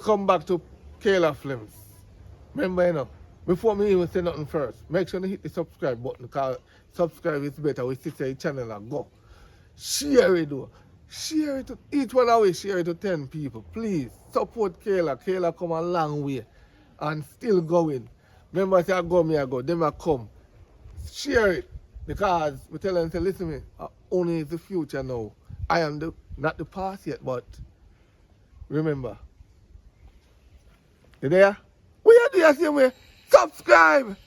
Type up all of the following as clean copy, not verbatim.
Welcome back to Kayla Films. Remember, before me even say nothing first, make sure you hit the subscribe button because subscribe is better. We see the channel and go. Share it though. Share it to each one of us, share it to 10 people. Please support Kayla. Kayla come a long way and still going. Remember, say I go, me I go, them I come. Share it because we tell them, say, listen to me, only is the future now. I am not the past yet, but remember. You there? We are there same way. Subscribe!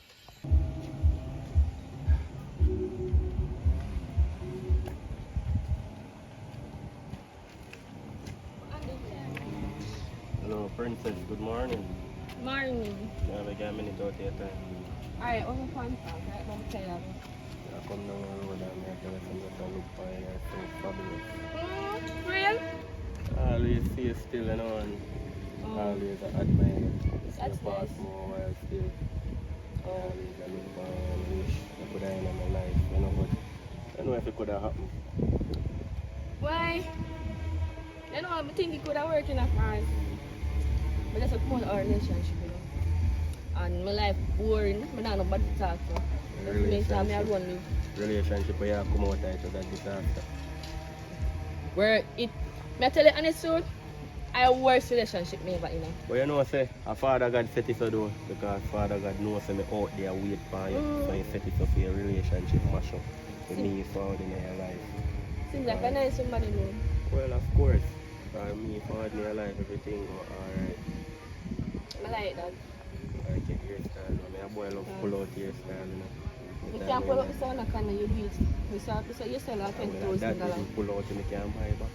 Hello, princess. Good morning. Morning. Yeah, we got a minute out here time. Alright, I'm going to find out. Right, I'm tired. I come down the road and I tell us to look for you. You're so fabulous. Real? I always see you still, and I always admire you. That's You pass nice. more while still. I always look for you and wish I could have in my life, but I know if it could have happened. Why? You know, I think it could have worked in a France. But that's a cool our relationship, And my life boring. I don't know nobody to talk to. That's the main time I run live. Relationship where you come out of that disaster. Where it, may I tell you honest truth, I worst relationship me ever, But you know, say, a Father God set it so though, because Father God knows me out there wait for you. So he set it so for your relationship mash up with me forward in your life. Seems like a nice somebody know. Well, of course. For me forward in your life, everything go alright. I like that. I like your hairstyle. I mean, a boy love pull out hairstyle, You can't pull up this one, I can't you do it. You sell like $20,000. That didn't pull out and you can't buy back.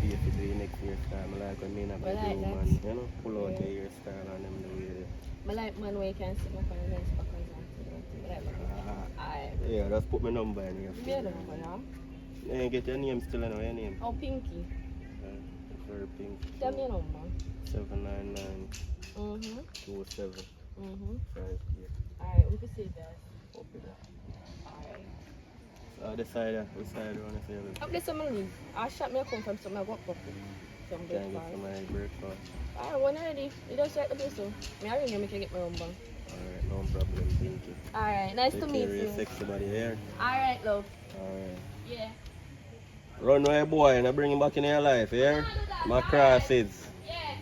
See if you do your next hairstyle. I like when me not I like man, that. you know, pull out your hairstyle and them the way. I like man where you can sit up on a nice back and something. Alright. Yeah, just put my number in here. Yeah, the number now. Yeah, get your name still, your name. Oh, Pinky. Very pink. Tell me your number. 799 Mm-hmm. 27 Mm-hmm. 5 Alright, we can see that. Copy that. Alright. So the side, which side do you want to say? Up there some leave. I'll shut me up from some I got some Can I breakfast. get some breakfast? Alright, when ready. You don't set the place so. Me I ring you, make you get my number. Alright, no problem, thank you. Alright, nice to Take meet care of you. your sexy body here. Alright, love. Alright. Yeah. Run away, boy, and I bring him back in your life, here. My crosses. Yeah.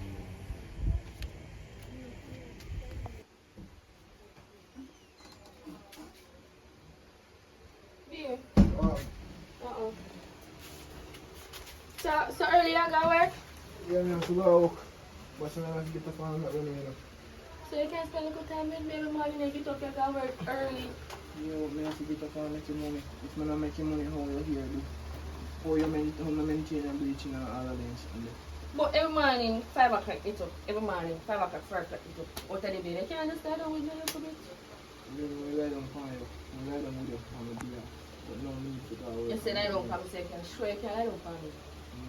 Beer. Uh-oh. So early I got work? Yeah, I have to go. But I have to get the phone that running. So you can spend a good time with me every morning and get up and go work early. I have to get the phone make money. If I don't make money, how you here do? How you maintain and bleaching and all of this. But every morning, 5 o'clock get up. Every morning, 5 o'clock, 4 o'clock get up. Out of the bed. I can't understand how we do it for bit. Then we lie down for you. We lie down with you on the beer. But no need to go away. You said I don't come say, can sure you can lie down for me.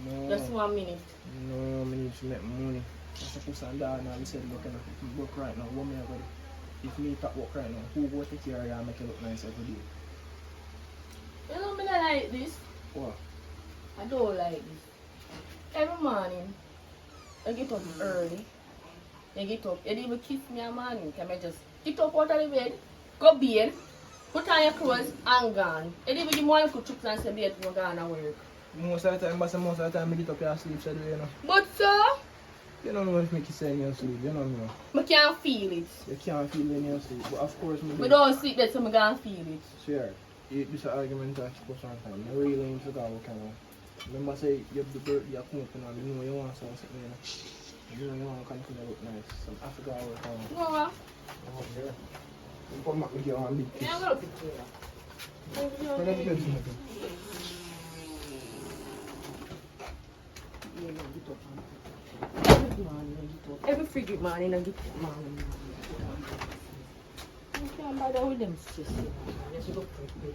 No. Just 1 minute. No, I need to make money. I'm supposed to down now. I said, look, if I work right now, what me I got? If me stop work right now, who go take care of you and make it look nice every day? You know me not like this. What? I don't like this. Every morning, I get up early. You get up. You didn't even kiss me in the morning. Can I just get up out of the bed, go bed, put on your clothes and gone. You didn't even give me one good chips and say bed to go and work. Most of the time, most of the time, I get up and sleep, so you know. But sir, You don't know if me say me sleep, you know me. I can't feel it. You can't feel when you sleep, but of course me I don't sleep that so I can't feel it. Sure. This argument that you put on time. I really ain't forgot what kind of. Remember say you have the birthday you come up and you know you want something, you know. You know you want to come to look nice. So I forgot what kind of. No, ma. Oh, yeah. You come back with your one big kiss. Yeah, I'm going to pick you up. What have you done to me? Every morning I get up. Every freaking morning I get up. Morning. I can't bother with them sisters. You should go pray.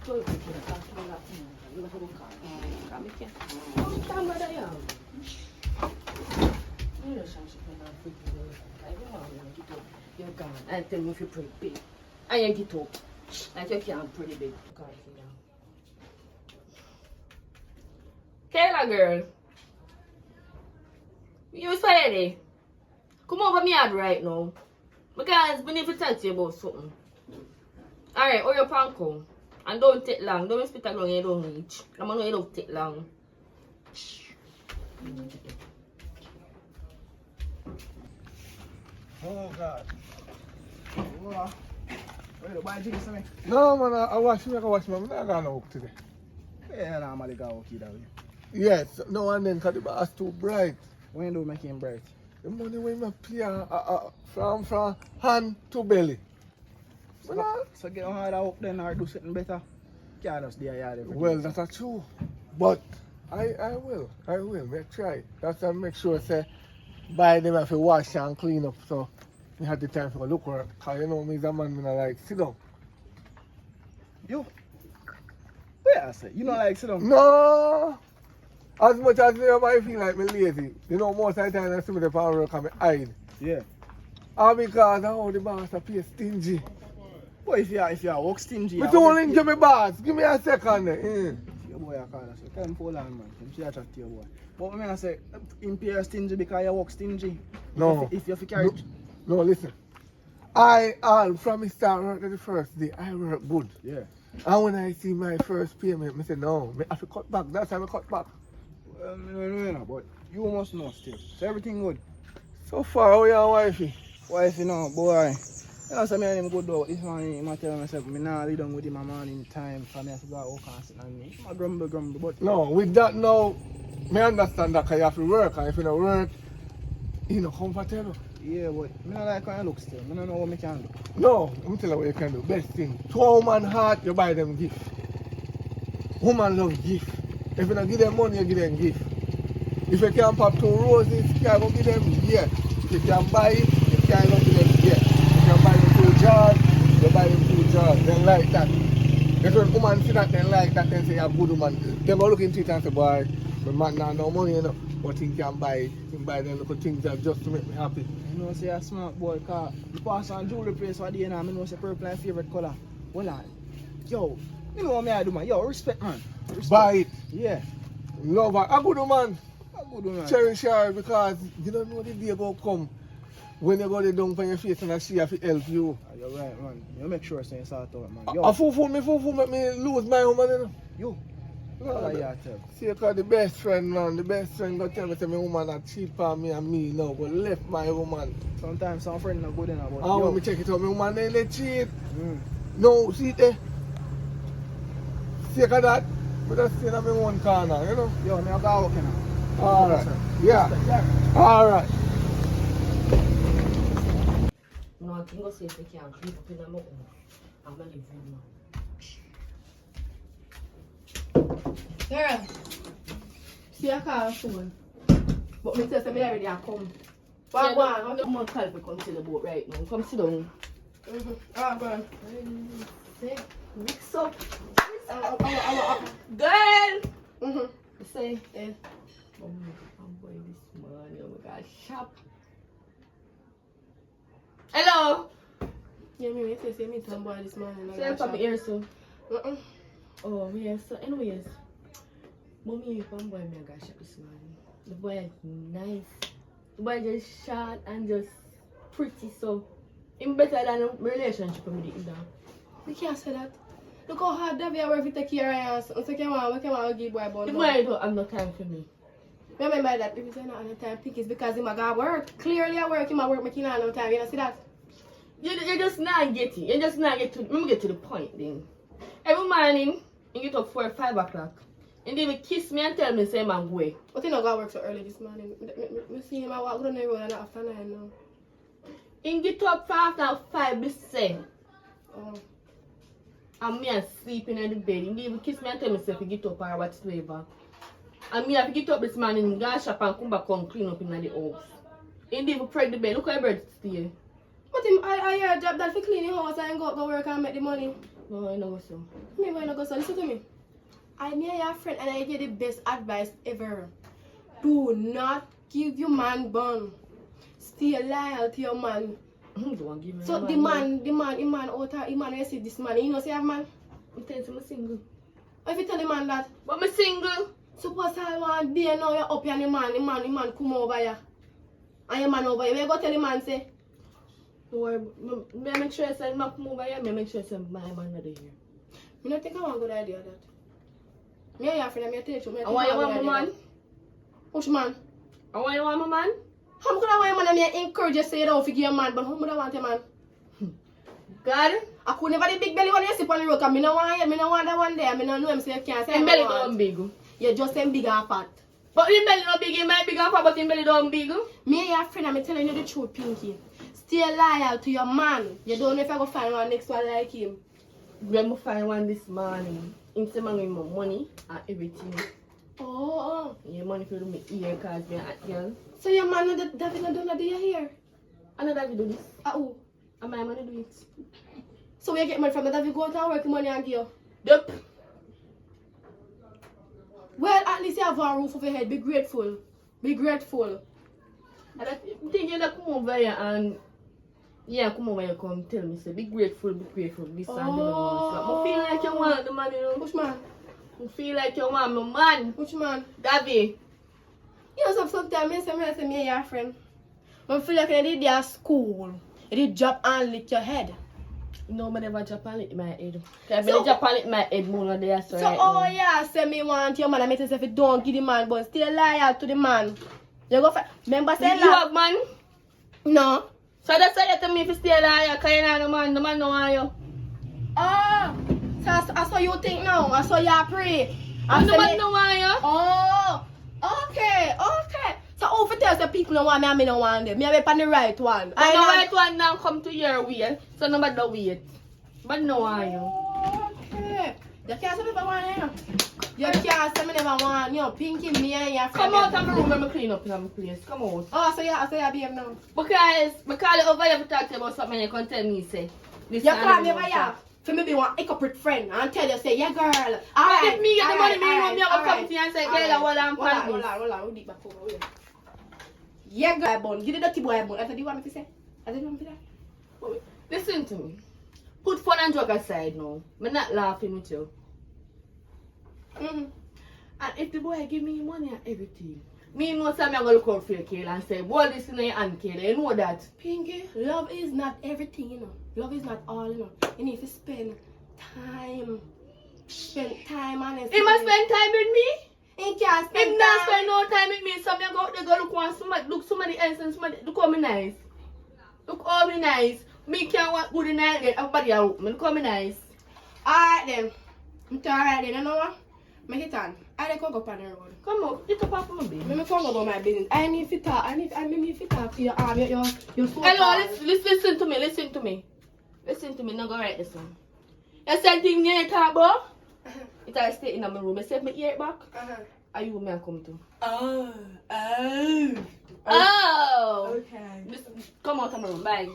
So you can talk to that. You have to go car. I can't bother you. Relationship is not freaking. Every morning I get up. You're gone. And tell me if you pray big. And you get up. Like you can't pray big. Kayla girl. You ready? Come over me yard right now. Because we need to talk to you about something. Alright, or your panko. And don't take long. Don't spit a long, you don't reach. I'm gonna know you don't take long. Oh God. Where the boy drinks me? No, man, I wash me, man. I'm not going to work today. Yeah, normally go work that way. Yes, no, and then because the bar is too bright. When do you make him bright? The money when I play from hand to belly. So get on harder work then or do something better. Can't just stay here. Well, that's true. But I will. Make try. That's why I make sure say buy them have to wash and clean up so we have the time for look work. Cause you know me as a man when I like sit down. You? Where I say? You don't like sit down? No. As much as everybody feel like me lazy, you know most of the time I see me the power work and me hide. Yeah. All because of how the boss appear stingy. But if you work stingy, Me don't link to me boss. Give me a second there. Your boy I call us. Tell him pull on man. Him should chat to your boy. But me I say him pay stingy because you work stingy. No. If you carry No, listen. I all from the start work to the first day, I work good. Yeah. And when I see my first payment, I say no, I have to cut back. That's how I cut back. Well, no, but you must know still. So everything good. So far, how are your wifey? Wife, you know, boy. You know, so me and him go do this morning, I tell myself, me nah lay down with him a morning time for me to go out and sit on me. I grumble, but... No, with that now, I understand that 'cause you have to work, and if you don't work, you know, comfortable. Yeah, but I don't like how you look still. I don't know what I can do. No, let me tell you what you can do. Best thing, to a woman heart, you buy them gift. Woman love gift. If you don't give them money, you give them gift. If you can pop 2 roses, you can go give them, yeah. If you can buy it, you can go give them, yeah. If you can buy them 2 jars, you buy them 2 jars. Then like that. That's when woman see that, then like that, then say you're a good woman. They go look into it and say, boy, the man not no money, you know. But he can buy them little things that just to make me happy. You know, say a smart boy, because you pass on jewelry place for the end, I know say purple and favorite color. Well, yo, you know what me I do, man? Yo, respect, man. Respect. Buy it. Yeah. Love her. A good woman. A good one, man. Cherish her because you don't know the day go come when you go there down for your face and she have to help you. You're right, man. You make sure say sort out, man. A fool make me lose my woman, you know. You. No, Yeah, tell. see, because the best friend, man, the best friend got tell me say my woman are cheap on me and me now, but left my woman. Sometimes some friend not good enough. And when me check it out, my woman they cheat. No, see there. See that? We just stay in my one corner, you know. Yo, me I go work now. Alright. Yeah. Alright. No, I can go see if I can creep up in my own. I'm going to live with now. Girl, see I call phone. But me say me already have come. What What go on? I'm going to call to come to the boat right now. Come sit down. Ah, go on. Mix up. Girl! You say, Eh. I'm going this morning. Oh my God, shop. Hello. Yeah, me say me some boy this morning. Say, pop your ear soon. Uh-uh. Oh, yes. So, anyways, mommy, one boy, me I got shot this morning. The boy is nice. The boy just short and just pretty, so him better than a relationship with me. You can't say that. Look how hard Davy work to take care of us. So we can give boy bun. The boy don't have no time for me. Remember that if you say not on the time pick it's because him a got work. Clearly I work, him a work making no time. You know see that? You just not get it. You just not get to. Let me get to the point then. Every morning, you get up 4 or 5 o'clock. And they will kiss me and tell me, say, man, go. But he not got work so early this morning. Me see him I walk down the road and after 9 now. And get up for after 5, be say. Oh. And me and sleeping in the bed. And they will kiss me and tell me, say, if you get up or whatsoever. And me have to get up this morning, go shop and come back and clean up in the house. And they will pray the bed. Look how the bird stay. But him, I hear a job that for clean the house and go work and make the money. No, I know so. Me why not go so? Listen to me. I near your friend and I give you the best advice ever. Do not give your man bun. Stay loyal to your man. Don't give me So the man you see this man, you know say have man? I'm telling you, I'm single. If you tell the man that, But I'm single. suppose I one day now you're up here and the man come over here. And your man over here. You go tell the man say, Don't worry. May I make sure I send Mac move here? May I make sure I send my man not here? I don't think I want a good idea of that. Me and your friend, I'm tell you. And why you want my man? Which man? And why you want my man? How could I want your man and me encourage you to say you don't forgive your man, but how would I want your man? God? I could never the big belly when you sit on the road, because I don't want you, I don't want that one there, I don't know him, so you can't say His belly don't big. You just say big and fat. But his belly don't big, he might big and fat, but his belly don't big. Me and your friend, I'm telling you the truth, Pinky. Stay loyal to your man. You don't know if I go find one next one like him. When I find one this morning, instead of giving me money and everything. Oh. Yeah, money for me ear cause me a girl. So your man, David, don't do your hair? I know David do this. Oh. And my money do it. So where you get money from? David go out and work money and give you? Yup. Well, at least you have one roof over your head. Be grateful. Be grateful. I think you come over here and come over here come tell me say be grateful, this and that. I feel like you want the man, you know. Which man? I feel like you want my man. Which man? David. You know, sometimes I say me and your friend. I feel like you did your school. You did drop and lick your head. No, I never drop and lick my head. I drop and lick my head more than there. So right yeah, say me want your man. I make yourself if you don't give the man, but stay loyal to the man. You go for, remember say you have man? No. So that's why you tell me if you stay loyal, because you know the man don't want you. Oh, so I saw you think now. I saw you pray. And the man don't want you. Oh, okay. So over there, the people don't want me and me don't want them. Me have on the right one. And the right one now come to your way, so nobody don't wait. But no want you. Okay. You can't say me never want you. You can't say me never want you. Pinky, me and your friend. Come out of my room and clean up in my place. Come out. Oh, so you behave now. Because I call you over here to talk to you about something you can tell me, say. You call me over here. For me be one hypocrite friend and tell you say, yeah girl. Alright. If me get the money, me want me to come to you and say, Kayla, what I'm planning. Hold on, we'll dig back over here. Yeah girl, bun. Give the dirty boy bun. That's what you want me to say? That's what you want me to say? Listen to me. Put fun and joke aside now. I'm not laughing with you. And if the boy give me money and everything, me know some I'm gonna look out for you, Kayla, and say, boy, this in your hand, Kayla. You know that. Pinky, love is not everything, you know. Love is not all, you know. You need to spend time. Spend time on it. He must spend time with me. He can't spend time. He not spend no time with me. So I'm go out there, go look somebody else and somebody look how me nice. Look how me nice. Me can't want good night then everybody out. Look how me nice. Alright then. It's alright then, you know what? Make it on. I can go up on the road. Come on, get up off my baby. Let me come about my business. I need to talk. I need to talk to your phone. Hello, listen to me, listen to me. Listen to me, now go write this one. You said thing you talk about? It I stay in my room. You said me ear it back? Are you me I come to? Oh. Okay. Listen, come out of my room, bye.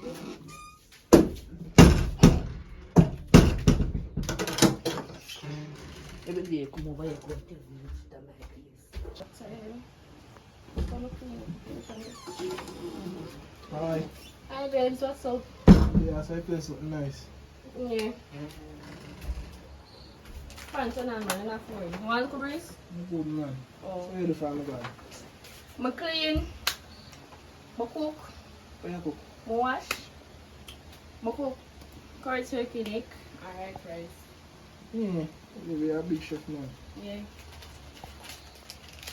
Every day come over here, come tell me what's the Hi. Hi babes, what's up? Yeah, so I play something nice. Yeah. Pants on man, I'm not for you. Want to breeze? I'm good man. Oh. So you do for me guy? I clean. I cook. What you cook? I wash. I cook. Curry turkey neck. Alright, rice. You be a big chef man. Yeah.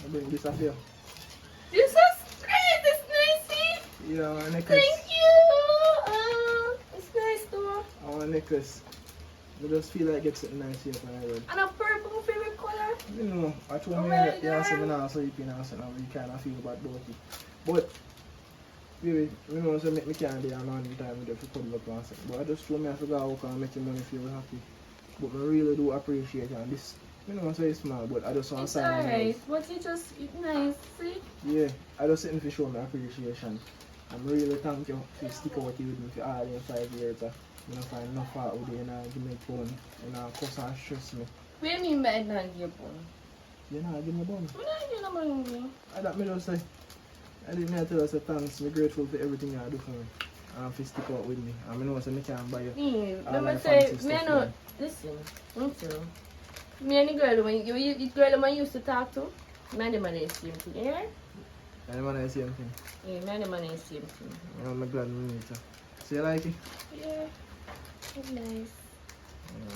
I bring this up here. This is great, it's nice. Yeah, a necklace. Thank you. It's nice though. I want a necklace. I just feel like get something nice here for my road. And a purple, my favorite color. You know, I told Oh me my that you God. say me now sleeping and so now you kind of feel bad about it. But, baby, you know, so make me can't be a man in time with you to cuddle up and something. But I just told me I forgot how can make your money feel happy. But I really do appreciate it. And this, you know, so it's small, but I just want to It's sign alright, but it's nice, see? Yeah, I just sitting for show my appreciation. I'm really thank you for stick out with me for all in 5 years. You know, find enough out with you and give me phone. You know, cause and stress me. What do you mean by not your phone? You know, give me bun. What do you mean? I that me just say. I didn't tell you say thanks. I'm grateful for everything you do for me. And for stick out with me. And I know say I can't buy you. Let me say, me no, listen, me and the girl when you girl when I used to talk to, me and the man is same thing, yeah? And the man is the same thing. Yeah, man, the man is same thing. I'm glad we meet her. So you like it? Yeah, it's nice.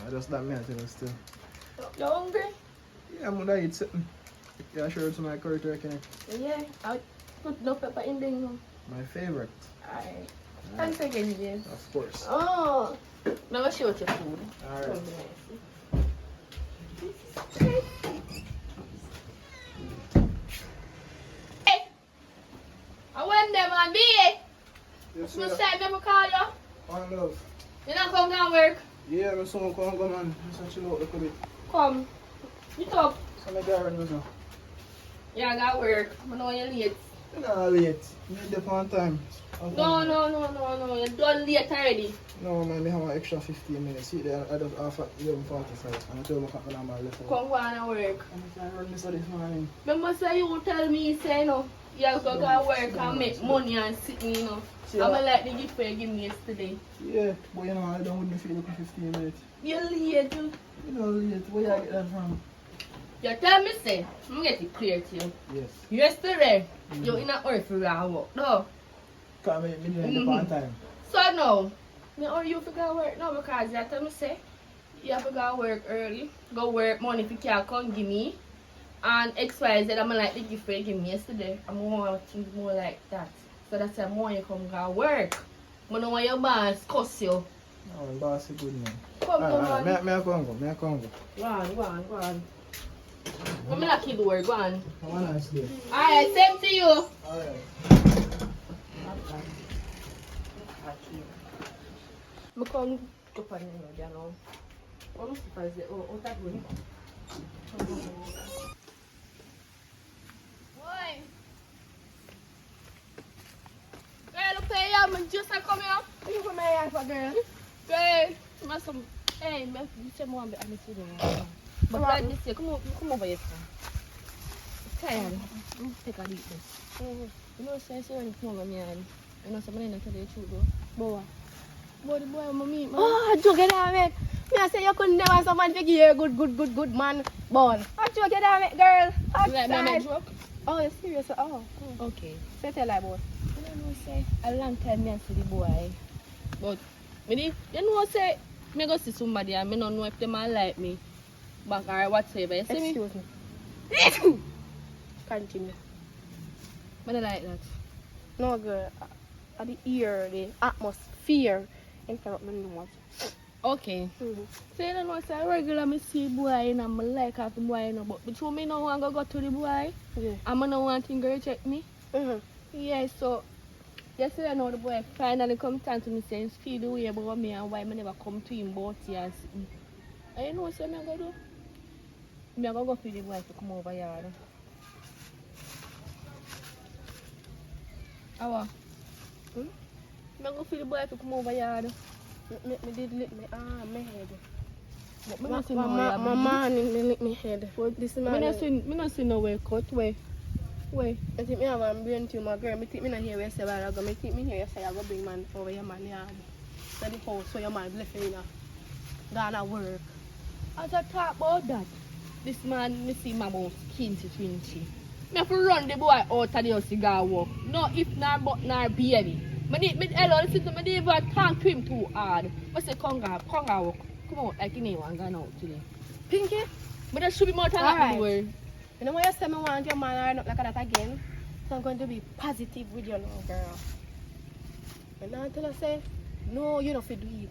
I just that me I tell you still. You hungry? Yeah, I'm gonna eat something. Yeah, sure it's my curry turkey. Yeah, I'll put no pepper in there. No. My favorite. Alright. Thanks again, James. Of course. Oh, now I'll show you your food. Alright. Hey! I went there, man. Be it. Yes, You sir. say me call you. One love. You not come down work. Yeah, my son come man. I'm chill out a little bit. Come. You talk. So my garden was now. Yeah, I got work. I know you're late. You're not late. You need the on time. No. You're done late already. No, man, I have an extra 15 minutes. See, there, I just half at 11:45. And I told my man I'm left. Come go on and work. I run this this morning. Remember say you tell me say no. You have to go to work and make money and sit me, you know. See, I'm like the gift you give me yesterday. Yeah, but you know, I don't want to feel like 15 minutes. You're late. You know, late. Where you get that from? You tell me say, I'm get it clear to you. Yes. Yesterday, you're in a hurry for your work. No. Can't make me doing the on time. So no. Me or you forgot work no because you tell me say you have to go work early. Go work money if you can't come give me. And XYZ I'm like the gift you give me yesterday. I'm want things more like that. So that's why more you come go work. I don't want your boss cuss you. No, boss is good man. Come Alright, on. me I come go. Go on. I'm not keep the work, go on. Have a nice day. Alright, same to you. Alright. I come to find you now. I'm surprised that oh that way. Boy. Girl, look at you, man. Just come here. You come here for girl. Girl, you some. Hey, man, you say more about me today. But like this year, come over here. It's tired. Take a deep breath. You know, say so when you come over me and you know somebody not tell you the truth though. Boy, the boy I'm meet man. Oh, joke it down, mate. Me I say you couldn't never someone to give you a good man born. I joke it down, mate, girl. You like me make joke? Oh, you serious? Oh. Okay. Say tell like boy. You know say a long time me see the boy. But me you know say me go see somebody and me don't know if they man like me. Back or whatever. You see me? Excuse me. Continue. I don't like that. No, girl. At the ear, the atmosphere interrupt me not. Okay. So you know say regular me see boy and I'm like half the boy, you know, but between me no want go to the boy. Yeah. I'm no want him girl check me. Yeah, so yesterday I know the boy finally come down to me saying feel the way about me and why I never come to him about here and sit me. And you know what I'm going to do? I'm going to go for the boy to come over here. How? I'm going to go for the boy to come over here. Me did lick me head. But me not see My no way. man lick me head. This man. Me not see no way cut way. Way. I think me have a brain tumor, girl. Me think me not hear you say I go. Me think me hear you say I go bring man over your man yard. So the house so your man left you gonna work. As I talk about that, this man me see my about skin to 20. Me have to run the boy out of the house to go walk. No if nor but nor baby. Hello, listen to me, they even talk to him too hard. I say, come on, walk. Come on, like you know, I'm going out today. Pinky? But there should be more time at the door. You know why you say me want your man or not like that again? So I'm going to be positive with you now, girl. And now until I say, no, you don't have to do it.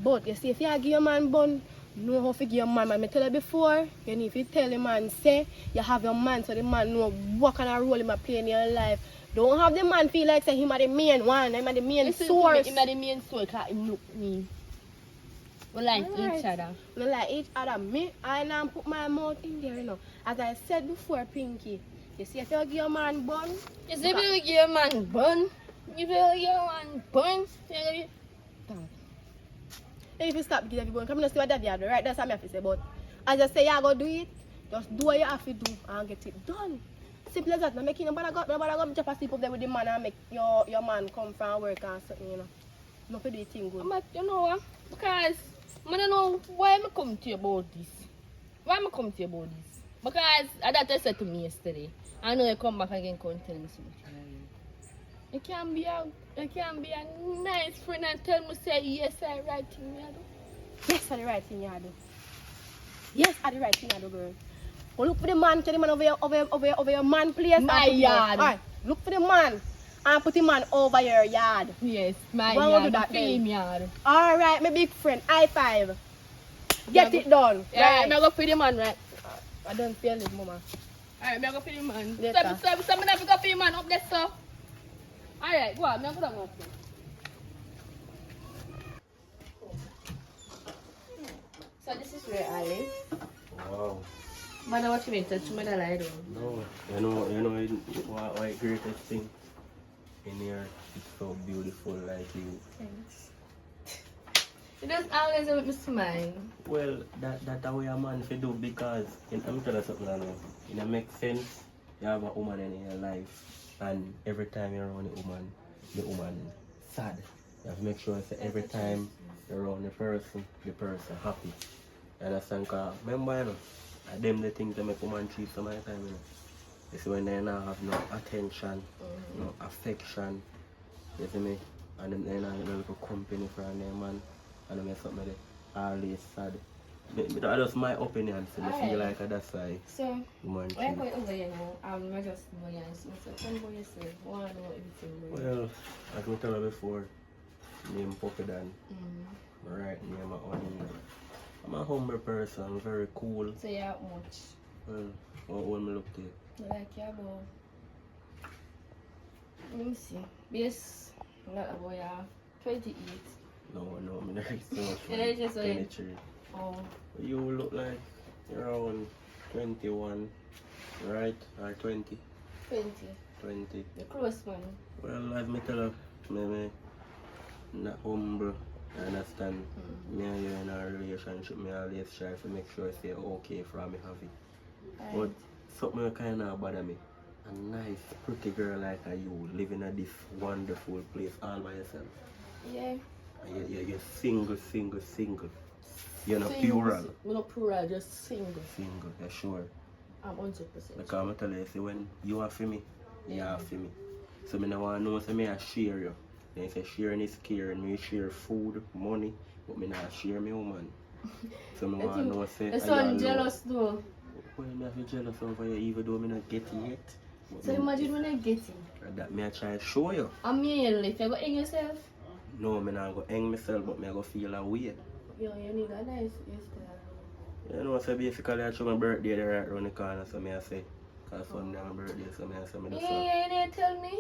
But you see, if you give your man bun, know how to give your man. I tell you before, you need to tell the man, say, you have your man so the man know what kind of role he might play in your life. Don't have the man feel like say him are the main one, him are the main source. Him are the main source because him look me. We like each other. We like each other. Me, I now put my mouth in there, you know. As I said before, Pinky, you see if you give your man bun. You see if you give your man bun, if you give your man bun, if you stop giving everyone, come and see what that you have to right. That's what I have to say. But as I say, you go do it. Just do what you have to do and get it done. Simple as that. Not making nobody go jump asleep up there with the man and make your man come from work and something, you know. Not to do the thing good. But you know what? Because I don't know why I come to you about this. Why I come to you about this? Because that I said to me yesterday. I know you come back again and tell me something. You can be a nice friend and tell me say yes I right thing you do. Yes, I the right thing you do. Yes, I the right thing you do, girl. Go look for the man, tell the man over your man place. My and put him yard. Alright, look for the man and put the man over your yard. Yes, my Why yard. would do that Fame then? yard. Alright, my big friend, high five. Get it done. Yeah, Right. I'm go for the man, right? I don't feel it, mama. Alright, I'm go for the man. Later. So I'm never go for the man up there, so. Alright, go on, I'm go down. So this is where I live. Wow. Mother, what you mean? Touch mother lie down. No, why greatest thing in here is so beautiful like you. Thanks. You just always make me smile. Well, that way a man should do because I'm telling you something now. It makes sense. You have a woman in your life, and every time you're around the woman sad. You have to make sure that every time you're around the person happy. You understand? Because remember, you know, them the things that make woman cheat some of the time, you know. It's when they not have no attention, no affection, you see me? And then they not have no little company from their man, and they make something they always sad. That's just my opinion, so I feel like that's why So, woman when I cheat. go over here now, I just know you and so tell me what you say. I want to know everything. Well, as I told you before, name Pokedan, right name on. I'm a humble person, I'm very cool. So you have much. Well, what me look to you? I like you about. Let me see. Yes, not about you. 28. No, me not so much. Yeah, it's just like- 23. Oh, You look like you're around 21, right? Or 20? 20. 20. The close one. Well, as me tell you, me not humble. I understand. Me and you in a relationship, me always try to make sure it's okay for me have it. But something kind of bother me. A nice, pretty girl like you living at this wonderful place all by yourself. Yeah. And you're single. You're not Single. plural. We're not plural, just single. Single, you're sure. I'm 100%. Like I'm tell you, say when you are for me, you are for me. So me no want to know say me I share you. Then say sharing is caring, me share food, money, but me not share me woman. So me want to know say That's are why you I'm alone? jealous though. Well, me have to jealous over you even though me not get it yet. But So me- imagine when I get it. that me I try to show you. I'm male, if you go in yourself, No, me not go hang myself, but me I go feel a way. you need a nice hairstyle. You know, so basically I show my birthday there right around the corner, so me I say, because Sunday my birthday, so me I say me do so. Yeah, you didn't tell me.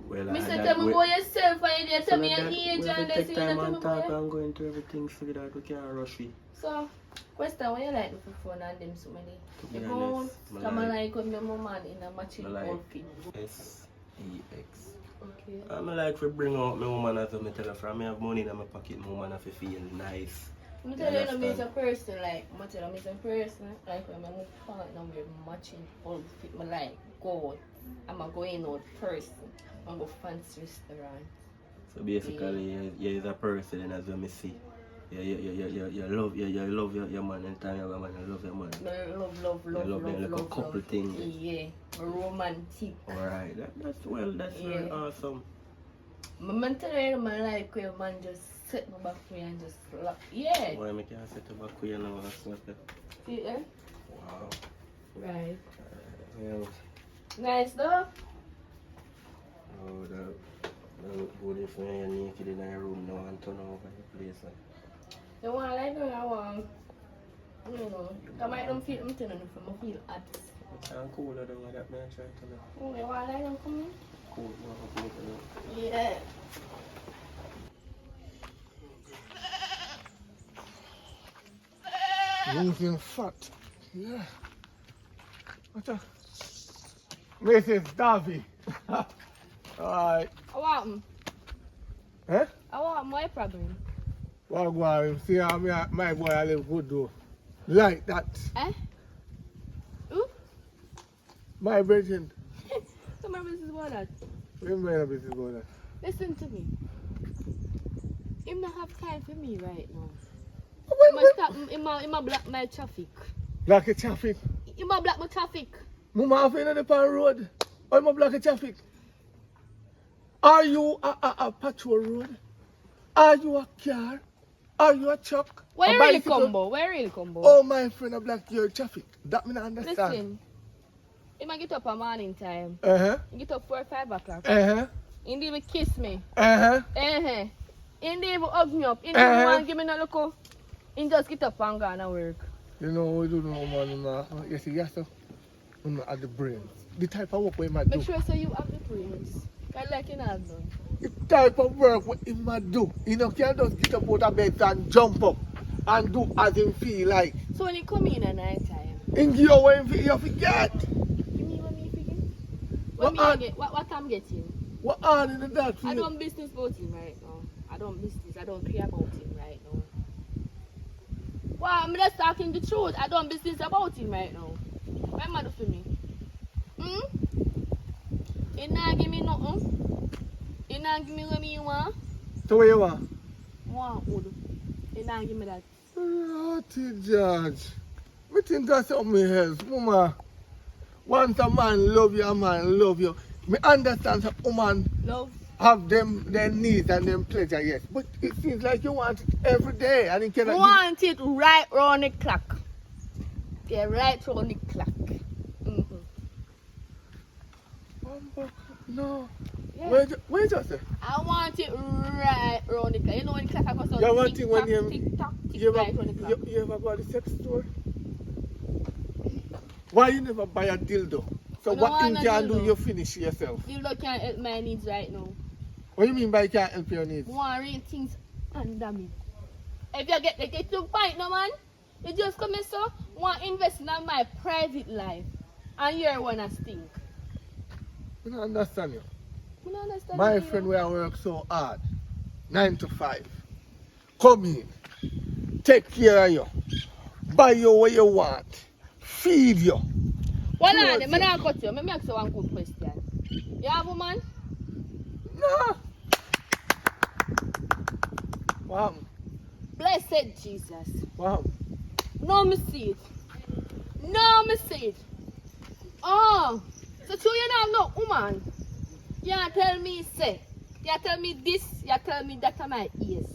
Well, Me I said that tell me way- about yourself and you didn't tell me that- your age we and take this, you time didn't tell me and talk about your... and go into everything so that we can't rush it. So, question, what you like for fun and them so many? To be You go, honest, come and like with my man in a matching I like outfit. S-E-X. Okay. I'm like to bring out my woman as I tell her from me have money in my pocket, my woman have to feel nice. I'm telling you, I'm a understand? person, like, I'm telling you, I'm a person, like, when I'm partner with matching outfit, I like, go out. I'm a going out person. I'm go fancy restaurant. So basically, you're a person and as I see. You love your man and time you have a man, you love your man. Love, You love them like a couple things. Yeah, romantic. Alright, that's very Yeah. awesome. I'm telling you, I like when man just set my back way and just lock. Yeah. Why make you set the back way and all that stuff? See, eh? Wow. Right. Well, Nice though. oh, that look good if you're naked in your room now and turn over the place. The one like me, I want, you know, come I don't feel, I'm telling you, I feel hot. It's cooler than what that man trying to do. Oh, you want like them coming? Cool, Yeah. Losing fat. Yeah. What a... Mrs. Davy. Alright. I want him. Eh? I want my problem. Well, go on. See how my boy I live good though. Like that. Eh? Ooh? My virgin. Some of this is about that. Remember this is about that. Listen to me. Him not have time for me right now. When- He must stop, he must block my traffic. Like a traffic. You might block my traffic. Mama have in the pan road. Or you block the traffic. Are you a patrol road? Are you a car? Are you a truck? Where a you really bicycle? combo? Where you really combo? Oh, my friend, I block your traffic. That me not understand. Listen. You might get up a morning time. Uh-huh. You get up 4 or 5 o'clock. Uh-huh. You didn't even kiss me. Uh-huh. You didn't even hug me up. You didn't even want to give me no look. You just get up and go and work. You know, we do know, man. You see, yes, sir. We not have the brains. The type of work we might do. Make sure so you have the brains. Like you not done. The type of work what he might do. You know, can't just get up out of bed and jump up and do as him feel like. So when you come in at night time, In your way, you forget. you mean what me forget? What What I'm getting? What on in the dark for I you? don't business about him right now. I don't business. I don't care about him right now. Well, I'm just talking the truth. I don't business about him right now. What am I doing for me? You not give me nothing. You not give me what me want. So what you want? Want wood. You not give me that. Naughty George. Me think that's something else. Mama, once a man love you, a man love you. Me understand that woman Love. have them their needs and them pleasure, yes. But it seems like you want it every day and it cannot Want it right round the clock. Yeah, right round the clock. No. Yeah. Where just say? I want it right round the clock. You know when the clock goes out. You want it when you tick tock, tick you right ever, round the clock. you ever go to the sex store? Why you never buy a dildo? So I don't what want thing a can do dildo. you finish yourself? Dildo can't help my needs right now. What do you mean by can't help your needs? Want real things under me. If you get to point no man, you just come here so want invest in my private life. And you're wanna stink. I don't understand you. You don't understand My me, friend, you we are work so hard. 9 to 5. Come in. Take care of you. Buy you what you want. Feed you. Well, Clothes I'm not cut you. Let me ask you one good question. You have a woman? No. Wow. Blessed Jesus. Wow. No, me see it. No, me see it. Oh, so true you don't have no woman. You tell me say. You tell me this. You tell me that are my ears.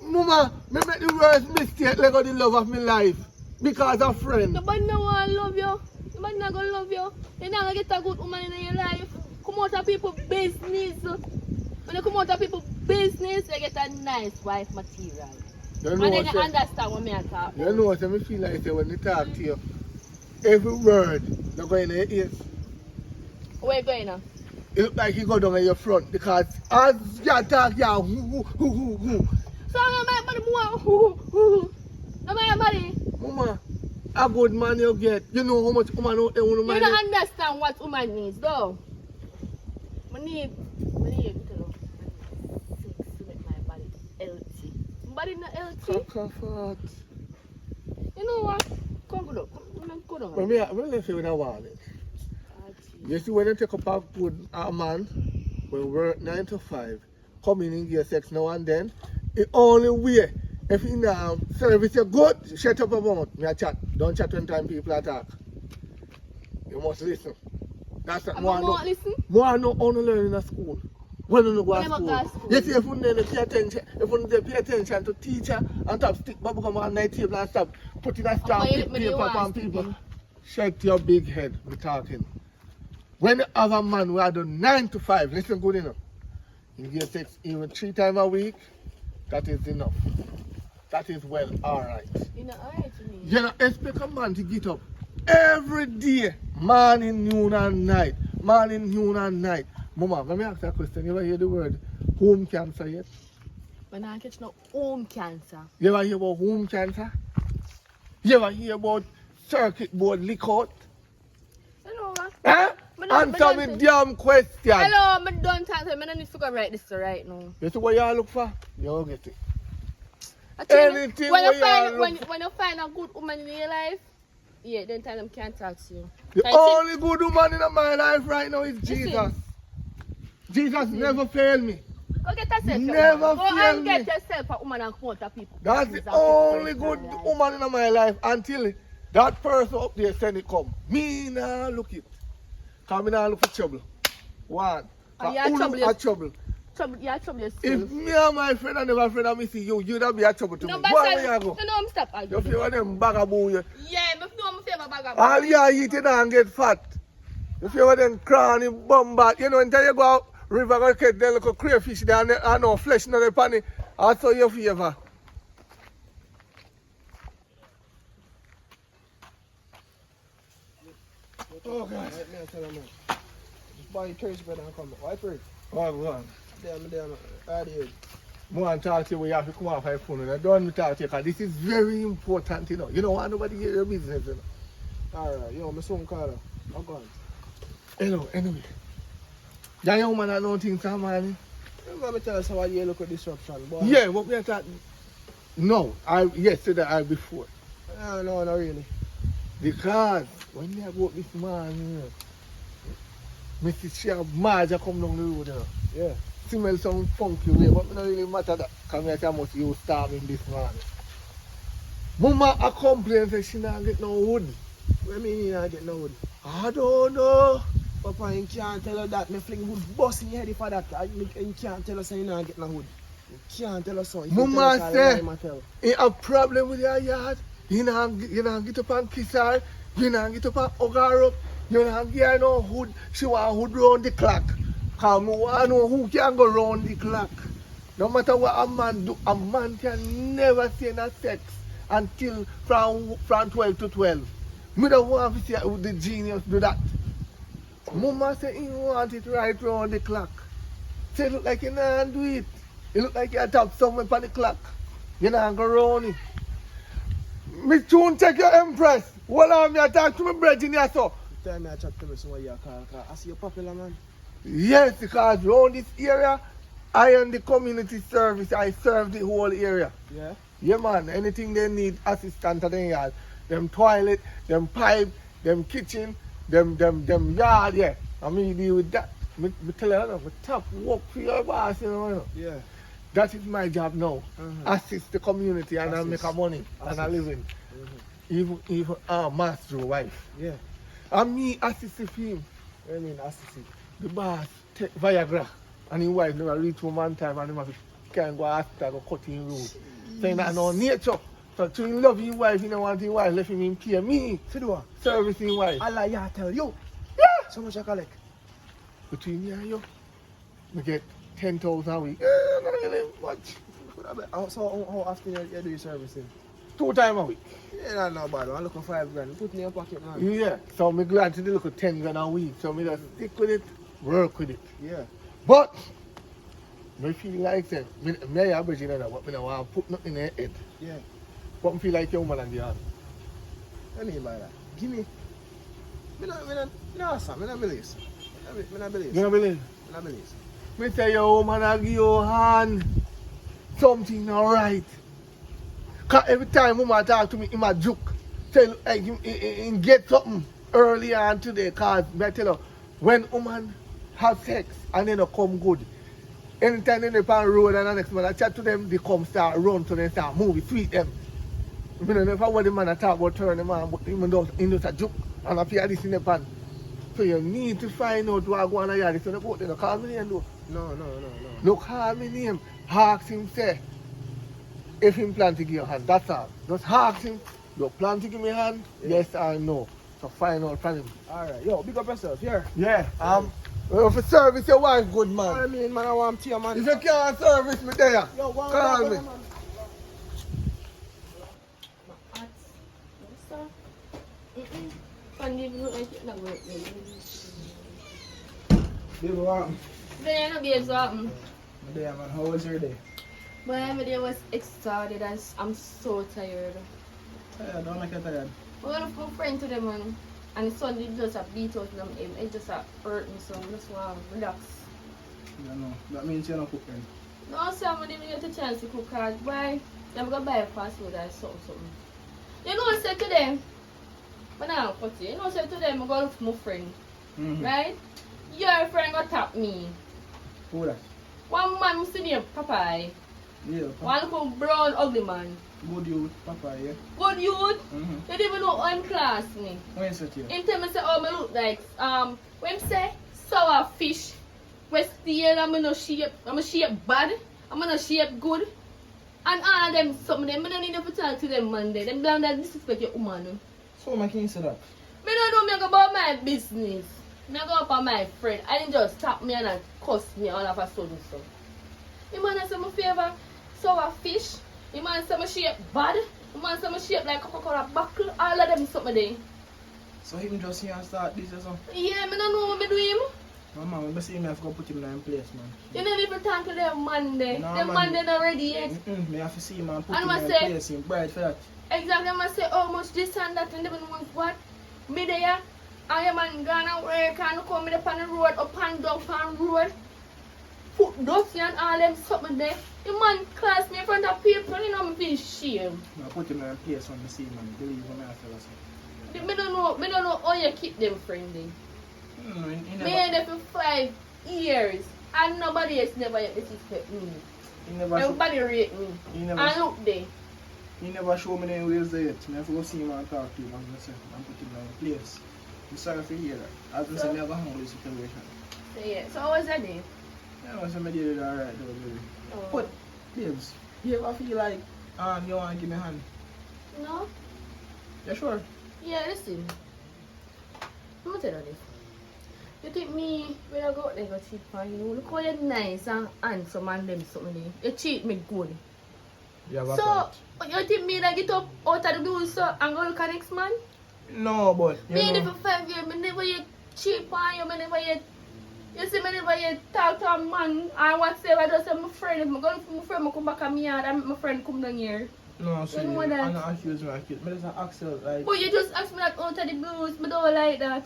Mama, me make the worst mistake like the love of my life. Because of friend. Nobody no want love you. Nobody not gonna love you. You're not gonna get a good woman in your life. Come out of people's business. When you come out of people's business, you get a nice wife material. You And know then you what understand what me I talk you about. know what I feel like say when they talk to you. Every word that go in your ears. Where you going now? It look like you go down in your front because as you talk, who. So I'm my body more. I'm my body. Mama, a good man you get. You know how much woman out there want to You mind. don't understand what woman needs though. I need to know. Sex to make my body healthy. My body not healthy. Comfort. You know what? Come go down. Go down. But me let's say when I want it. You see when you take up a food a man will work 9 to 5, come in and get sex now and then. The only way if you now service you good, shut up about me a chat. Don't chat when time people attack. You must listen. That's what I'm more not listen. more know how to learn in a school. When you go to Never go to school. school. You see if you don't pay attention, if you don't pay attention to teacher and stop stick bubble gum on the table and stop putting a stamp But you paper want on stick people. in. Shake your big head, we're talking. When you have a man who had done 9 to 5, listen good enough. You get sex even 3 times a week, that is enough. That is well, alright. You know, alright to me. You know, expect a man to get up every day, morning, noon and night. Morning, noon and night. Mama, let me ask you a question. You ever hear the word home cancer yet? When I catch no home cancer. You ever hear about home cancer? You ever hear about circuit board leak out? You know what? Huh? But Answer me damn question. Hello, I don't talk to him. I don't need to go write this right now. You see what you look for? You'll get it. I tell you, Anything when you where find you look when you find a good woman in your life, yeah, then tell them can't talk to you. The Can you only good woman in my life right now is Jesus. Listen. Jesus never failed me. Go get yourself Never a woman. Go and fail get me. yourself a woman and come out of people. That's the only good woman in my life until That person up there send it come. Me nah look it. Cause me nah look for trouble. One. And Cause you are who trouble look your- at trouble? You are trouble If yourself. me and my friend and never friend and me see you, you'd be a trouble to No, me. but Why where you no, go? I'm stop You arguing. feel one of them bagaboo you. Yeah, but no, I'm favor bag of All you eat it and get fat. You feel one of them cranny bumbat. You know, until you go out river go catch them little crayfish there and no flesh no the panny. Also your favor. Oh God. Right, me I tell you, man. Just buy your church bread and come. Why pray? Oh God. Damn. Right. I want to talk to you when you have to come off your phone and I don't want me to talk to you because this is very important, you know. You don't want nobody to hear your business, you know. Alright, yo, my son Kayla. I'm gone. Hello, anyway. That young man I don't think so, man. You gonna tell us how you look at disruption, boy? Yeah, what we are talking. No, yesterday I before. No, not really. Because when me about this man, you know, Mrs. Shea Marja come down the road, you know. Yeah. Smell some funky way, but it don't really matter that. Because I can must use starving this man. Mama a complain that she not get no wood. What do you mean you not get no wood? I don't know. Papa, you can't tell her that. Me fling wood bust in your head for that. You can't tell us you not get no wood. You can't tell us so. If you Mama tell us, say- I'll lie, tell. You have problem with your yard. You not get up and kiss her. You not get up and hug her up. You not give her no hood. She want hood round the clock. Because I want to know who can go round the clock. No matter what a man do, a man can never say no sex until from 12 to 12. Me don't want to see the genius do that. Mama say he want it right round the clock. Say it look like you not do it. It look like you tap somewhere on the clock. You not go round it. Me soon take your empress. Well, I'm here talk to my brethren here, so. You tell me I chat to me so you call. I see you popular, man. Yes, because around this area, I am the community service. I serve the whole area. Yeah? Yeah, man. Anything they need assistance at the yard. Them toilet, them pipe, them kitchen, them yard, yeah. I mean, deal with that. Me tell you, I'm top work for your boss, you know. Yeah. That is my job now. Mhm. Assist the community and I make a money and a Assist. living. Even master wife. Yeah. And me assist him. What do you mean, assistant? The boss take Viagra and his wife never reach one time and him have to can't go after go cut him road. Saying that no nature. So to him love his wife, he don't want his wife left him in pay me. For the what? Service his wife. Allah, yeah, tell you. Yeah. So much I collect. Between me and you, we get 10,000 a week. Not really much. So how often you do your servicing? 2 times a week. Yeah, not no bad. I'm looking for $5,000. Put in your pocket, man. Yeah. So me glad to do look at 10 grand a week. So me just stick with it, work with it. Yeah. But me feel like say, me a virgin and but me don't want to put nothing in the head. Yeah. But me feel like your woman and the hand. What do you mean by that? Give me. No, sir. I don't believe so. I don't believe You so. don't believe? I don't believe so. Me say your woman a give your hand something not right. Cause every time woman talk to me, he a joke. Tell like he get something earlier on today. Cause I tell her, when woman have sex and they don't come good, anytime they on the road and the next man I chat to them, they come start run to them, start moving, sweet them. I don't know if I want the man I talk about turn the man, but even though he just a joke and I feel this in the pan. So you need to find out what go on here. This is the boat, they don't call me name though. No. No call me name. Ask him say if him plan to give you a hand. That's all. Just ask him, you plan to give me a hand? Yeah. Yes or no. So find out from him. Alright. Yo, big up yourself. Here. Yeah. If you service your wife, good What I man. mean, man, I want to you, man. If you can't service me there, Yo, one call more, me. man. Baby, what? Then I be something. Day, man. How was your day? But my day was exhausted and I'm so tired. Tired. Don't make you tired. I'm gonna my friend to them and the sun did just a beat out them. It just a hurt me, so I just want to relax. Yeah, no. That means you're not cooking. No, sir, I didn't get a chance to cook hard. Why? I'm gonna buy a fast food or something. You know, I said to them, but now, you know, I said to them, I'm going to look for my friend, Mm-hmm. right? Your friend got tap me. Who that? One man, Mr. name Popeye, Yeah, One little brown ugly man. good youth, papa, yeah. Good youth. Mm-hmm. You don't even know how him class me. When is it here? Him tell me say, oh, me look like, when him say, sour fish, we steel, I'm no shape, I'm a shape bad, I'm no shape good. And all of them, something, them, I don't need to talk to them Monday. Them damn that disrespect your woman. So, I can't say that. Me don't know me go about my business. Me go up on my friend. I didn't just stop me and cuss me all of a sudden so. The man say my favor sour fish. The man say my shape bad. The man say my shape like Coca-Cola buckle. All of them something there. So, he can just here and start this or something? Yeah, me don't know what me do him. No, man, I see him have to go put him in place, man. You don't even talk to them Monday. No, Them man. Monday not ready yet. Me have to see him and put And him I in say- place. Him bright for that. Exactly, I say how much this and that and even want what. Me there, I am man gonna work and come me up on the road, up and down on the road. Put dusty and all them something there. The man class me in front of people, you know me feel shame. I put him in place when I see him, man. Believe me, I feel so. Me don't know how you keep them friendly. No, he Me never, in there for 5 years and nobody else never yet disrespect me. he never, show, Everybody rate me. he never, And look there. he never show me any ways there yet. I have to go see him and talk to him and myself and put him in place. I'm sorry for hear that. As I said, I have a humble situation. So yeah, so how was that day? Yeah, I said, I did it alright though, baby. Oh. But, babes, you ever feel like you want to give me a hand? No? Yeah, sure. Yeah, listen. I'm gonna tell you this. You think me, when I go out there, go cheat on you, look how you're nice and handsome and them something there. You treat me good. You have a So, point. you think me that get up out of the blue so and go look at next man? No, but, you Me know, there for 5 years, me never yet cheat on you, me never yet, you see me never yet talk to a man or whatever. I just say my friend, if I go look for my friend, I come back at me yard and my friend come down here. no, so You know I'm that. not accused me, accused. I just ask you, like, But you just ask me that out of the blues, me don't like that.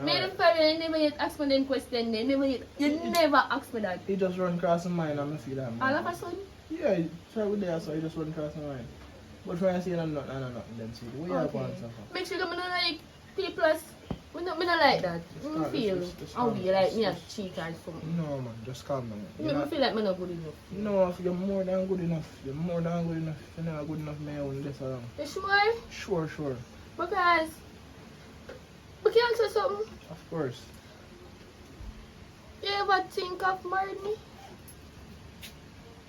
Me alright. the family, you never yet ask me them question, they never yet, you never ask me that. It just run across my mind and I feel that. All of a sudden? Yeah, try with there, so it just run across my mind. But when I say I'm not, then see, the way I Okay. want something. Make sure that I don't like people as, me not like that. Just Me calm- feel, just how calm- you like me just- as cheat or something. No, man, just calm down. Me You're not- feel like me not good enough. No, you're more than good enough. You're more than good enough. You're not good enough, man. I wouldn't this around. You sure? Sure, sure. Because, we can't say something. Of course. You ever think of marrying me?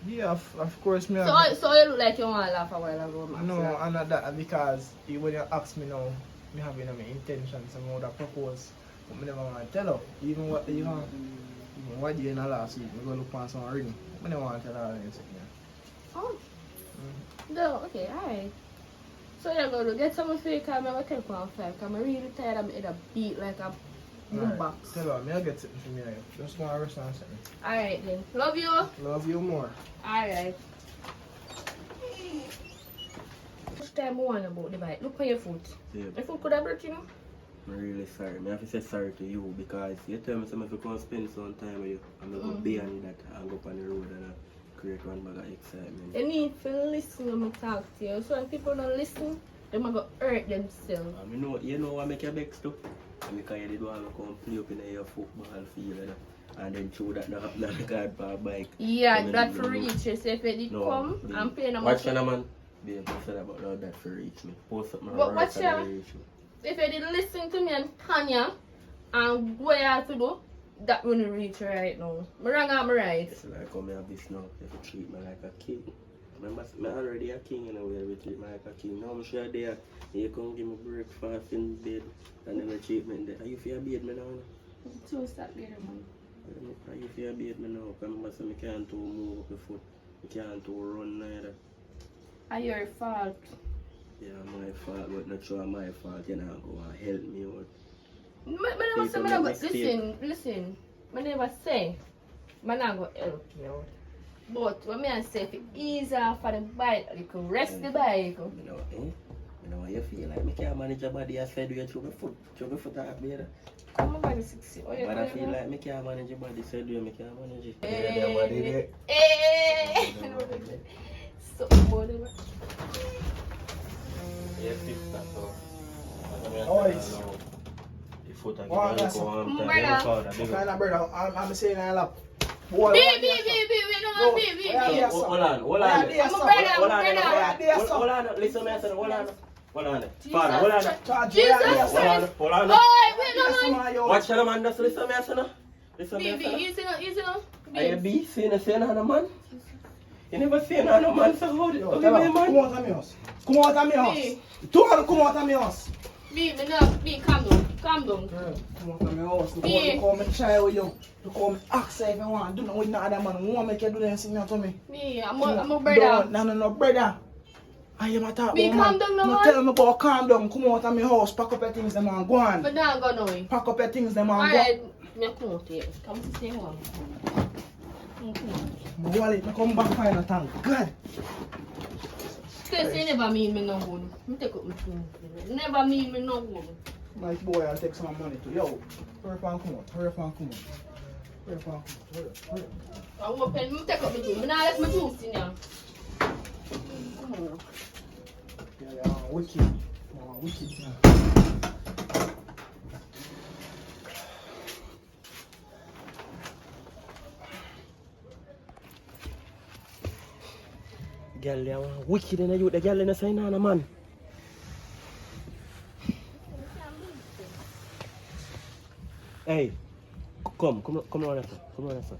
Yeah, of course, me. So you look like you want to laugh a while ago, Max. No, like. I'm not that because when you ask me now, me having my intentions and what I propose, but me never want to tell you. Even what even what you in the last week, we go look for some ring. I never want to tell her anything. Yeah. Oh. No, okay, alright. So you're going to get some food because I'm going to take 1.5 because I'm really tired of head beat like a boom Alright, box. tell her, me I get something for me. Just go and rest and something. Alright then. Love you. Love you more. Alright. Much time I want about the bike. Look on your foot. Yeah, Your foot could have broke, you know? I'm really sorry. I have to say sorry to you because you tell me if I come spend some time with you, I'm going to go beyond that and go up on the road and create one bag of excitement. You need to listen when I talk to you. So when people don't listen, they're going to hurt themselves. You know what make you vex too? Because you did want to come play up in your football field and then show that not happen on the card for a bike. Yeah, So that then for you- reach you. So if you did come babe. and play no Watch more. your man. Babe, I said about all that for reach me. Post up my But right watch and ya. they reach me. If you did listen to me and Tanya and what you have to do, that wouldn't reach you right now. I rang out my right. It's like how me have this now. If you treat me like a king. Remember, I'm already a king in a way. We treat me like a king. Now I'm sure there. You come give me breakfast in bed and then the treatment there. Are you fear bed me now? Two stop there, man. Are you fear bed me now? Remember, so I can't to move up the foot. I can't to run neither. Are your fault? Yeah, my fault, but not sure my fault. You know, go and help me out. I never say, People make listen. I never say, I'm not going to help you out. But when I say, if it ease off for the bike, you can rest the bike. You know, You know, you feel like I can't manage your body. I said, you through my foot up there. Come on, body 60. Oh, But I feel like I can't manage your body. Said you, I can't manage it. Hey. So, whatever. Yes, sister, so. How are you? Your foot again. Oh, that's Brother. Kind of brother, I'm saying I lap. Boy, Be, what be, are be, you, be, we No, don't be, be, where are be. you? Hold on, hold Where on. are you, I'm a son? brother, Hold on, brother. Where are you, son? hold on. Listen, man, hold on. Hold on. Jesus Father, hold on. Christ. Jesus Jesus Hold on, Christ. hold on. Oh, wait, no, man. Watch the man, just listen, man, son. Listen, Be, man, be, son. easy now, easy now. Are you Be. be saying no man? You never say no man, so how Yo, you tell be her, man? come out of my house. Come out of my house. Me. Two of them come out of my house. Be, me no, be, calm down, calm down. Come out of my house. Look Me. how me try with you. Look how me ask if you want to do nothing with no other man. Who want make you do anything to me? Me, I'm a brother. No, brother. I am a talk Me, about calm man. down, no, No, man. tell me about calm down. Come out of my house. Pack up your things, them and go on. But now I'm going away. Pack up your things, them and go. Alright, me come out here. Come to stay home. My wallet, me come back fine and thank God. Say never mean me no good. Me take up my phone. Never mean me no good. My boy, I'll take some money too. Yo, hurry up and come out. Hurry up and come out. Hurry up and come out. Hurry up. I want pen. Me take up my phone. Me not let my juice in here. Come on. Yeah, wicked. Wicked. Yeah. Girl, they are wicked in the youth. The girl in the sign on, man. Hey, come on, sir. Come on, sir.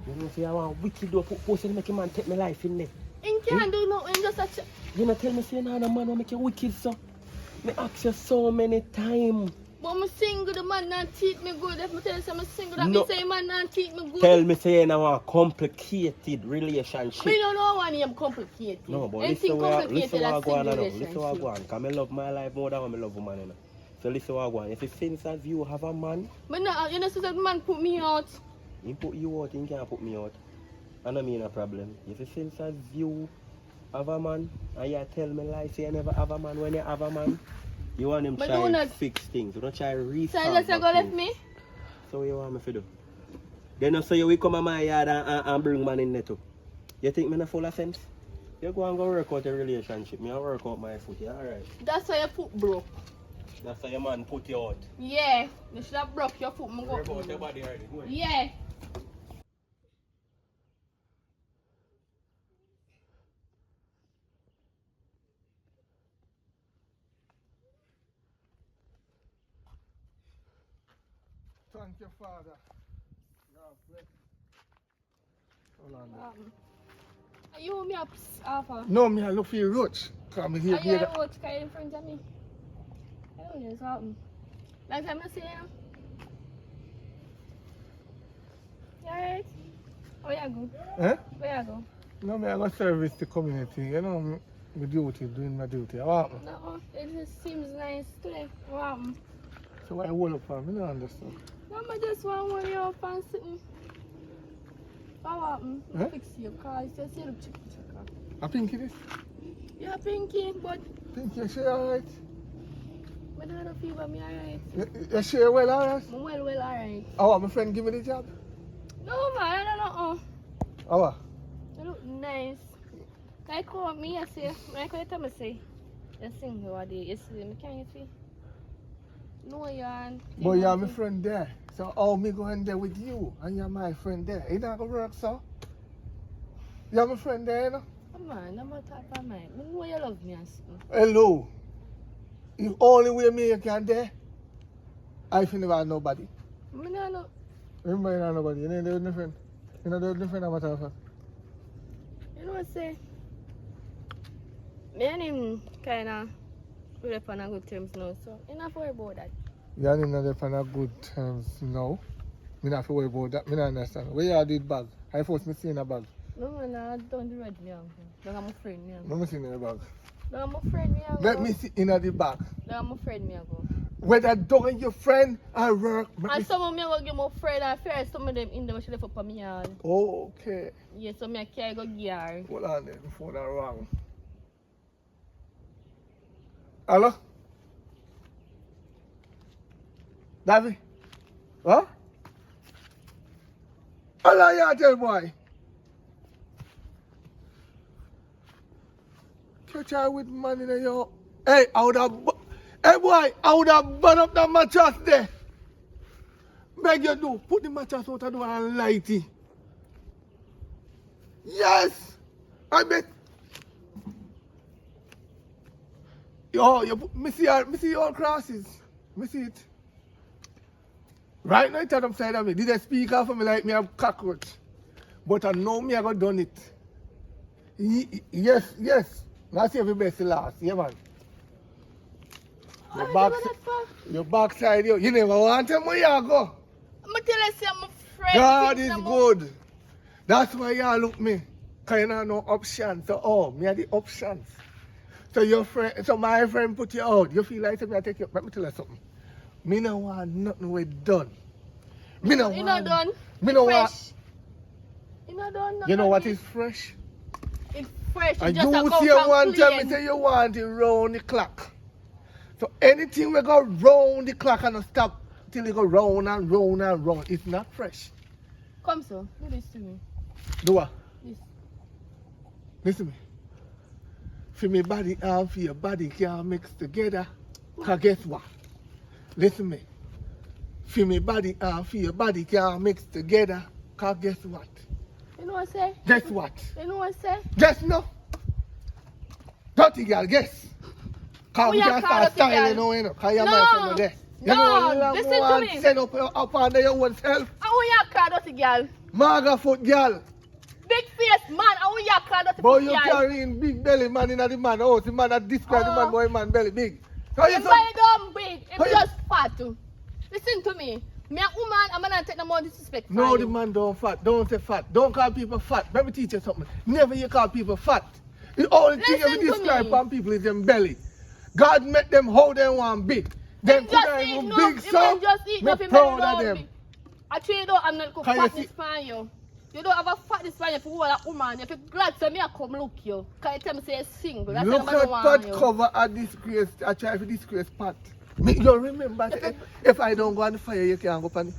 You know, say I want wicked do post and make a man take my life in there. You can't do nothing. Just a You know, tell me, say no, man, will make you wicked, so. Me ask you so many times. But I'm single. The man not treat me good. If I tell you I'm single, that No. means say man not treat me good. Tell me, say you want a complicated relationship. Me don't know one name complicated. No, but anything listen complicated what I as go on single now. Listen what I relationship. go on. Because I love my life more than I love woman. You know. So listen what I go on. If you since as you have a man, But no, you know, so that man put me out. he put you out, he can't put me out. I don't mean a problem. If you since as you have a man, and you tell me like say you never have a man when you have a man, you want him But try do not- fix things. You don't try So restart. unless you go left me. So what you want me to do? Then you say you will come to my yard and bring man in there too. You think me not full of sense? You go and go work out a relationship. Me I work out my foot. You alright? That's why your foot broke. That's how your man put you out. Yeah, you should have broke your foot. Worry about your body already. Go ahead. Yeah. Thank you, Father. God bless. Hold on there. You me up, Alpha. No, me I look for you roach. Come Are here, you here. a watch guy in front of me? I don't know something. Like I'm not saying. You alright? Where you go? Eh? Where you go? No, me I go service the community. You know, my duty, doing my duty. What happened? No, it just seems nice today. What happened? So why hold up for me? I don't understand. No, I just want one of your fans sitting. What happened? Eh? Fix your car. It's just you look chicken. I think it is. Yeah, Pinky, but Think you alright? I don't have a fever, me alright. You sure well alright? I'm well, alright. Oh, my friend give me the job. No, man, I don't know. Oh, what? You look nice. Like what me, I say, like what you tell me say. You sing the other day, you see me, can you see? No, you aren't. But you're my friend there. So how me going there with you? And you're my friend there. It not gonna work, so? You're my friend there, you know? Come on, I'm not type of mind. I know you love me and something. Hello. The only way me you can there, I feel never have nobody. I don't know. Remember you don't have nobody. You know they're different. You know they're different a matter of fact. You know what I say? Me and him kind of really on a good terms now, so you not worry about that. You and him not there on a good terms now. Me not have to worry about that. Me not understand. Where you did bag? I first me see in a bag. No, man, I don't do red me, uncle. No, I'm a friend, me, uncle. Let me see in a bag. No, I'm a friend, me, uncle. Let me see in the bag. No, I'm a friend, me, uncle. Whether dog your friend or work. And some of me will give my friend and fair some of them in there should have up on me yard. Oh, okay. Yeah, so me I carry go gear. Hold on there before that wrong. Hello? David? What? Hello, you tell boy. Catch her with money in your. Hey, I would have. Hey, boy, I would have burned up that mattress there. Beg you do. Put the mattress out of the door and light it. Yes! I bet. Yo, me see your crosses. Me see it. Right now, it's upside of me. Did they speak off of me like me a cockroach? But I know me I got done it. Yes. That's every best last. Yeah, man. Your backside, you never want them where you go. I'm going to tell you, I'm afraid. God is good. That's why you look me. Because you don't know options. So, me are the options. So my friend put you out. You feel like I take you. Let me tell you something. Me no want nothing with done. Me no You're want. not done. Me no want. Fresh. You're not done. You know what is fresh? It's fresh. And just a you come see from one time me plain. say you want it round the clock. So anything we go round the clock and not stop till it go round and round and round. It's not fresh. Come so, do this to me. Do what? This. Listen to me. For me body and for your body can't mix together. Cause guess what? Listen to me. For me body and for your body can't mix together. Cause guess what? You know what I say? Guess what? You know what I say? Guess no. Dirty girl, guess. Cause we Who you can call start dirty girl? styling now, you know. Cause your No. man friend are there. You No, know, listen you to want me. Send up under your own self. I want you to call dirty girl. Maga foot girl. Big face man, I want you to call dirty But you girl. carrying big belly man in the man house. The man that describe the man boy man belly big. So you If so, I don't big, if How you you- just fat too. Listen to me. Me a woman, I'm gonna take no more disrespect from no, you. the man don't fat. Don't say fat. Don't call people fat. Let me teach you something. Never you call people fat. The only thing Listen you to describe me. from people is them belly. God make them how they want big. Them Him could just have eat even enough, big him so. just eat Me enough, him proud don't of them. big. Actually, you don't have no Can you fatness see- for you. You don't have a fatness for you for all that woman. If you're glad to me, I come look you. Can you tell me say you're single? That's Look why I at don't want Pat you. cover a disgrace. I try to disgrace Pat. Me, you remember if I don't go on the fire, you can't go on it.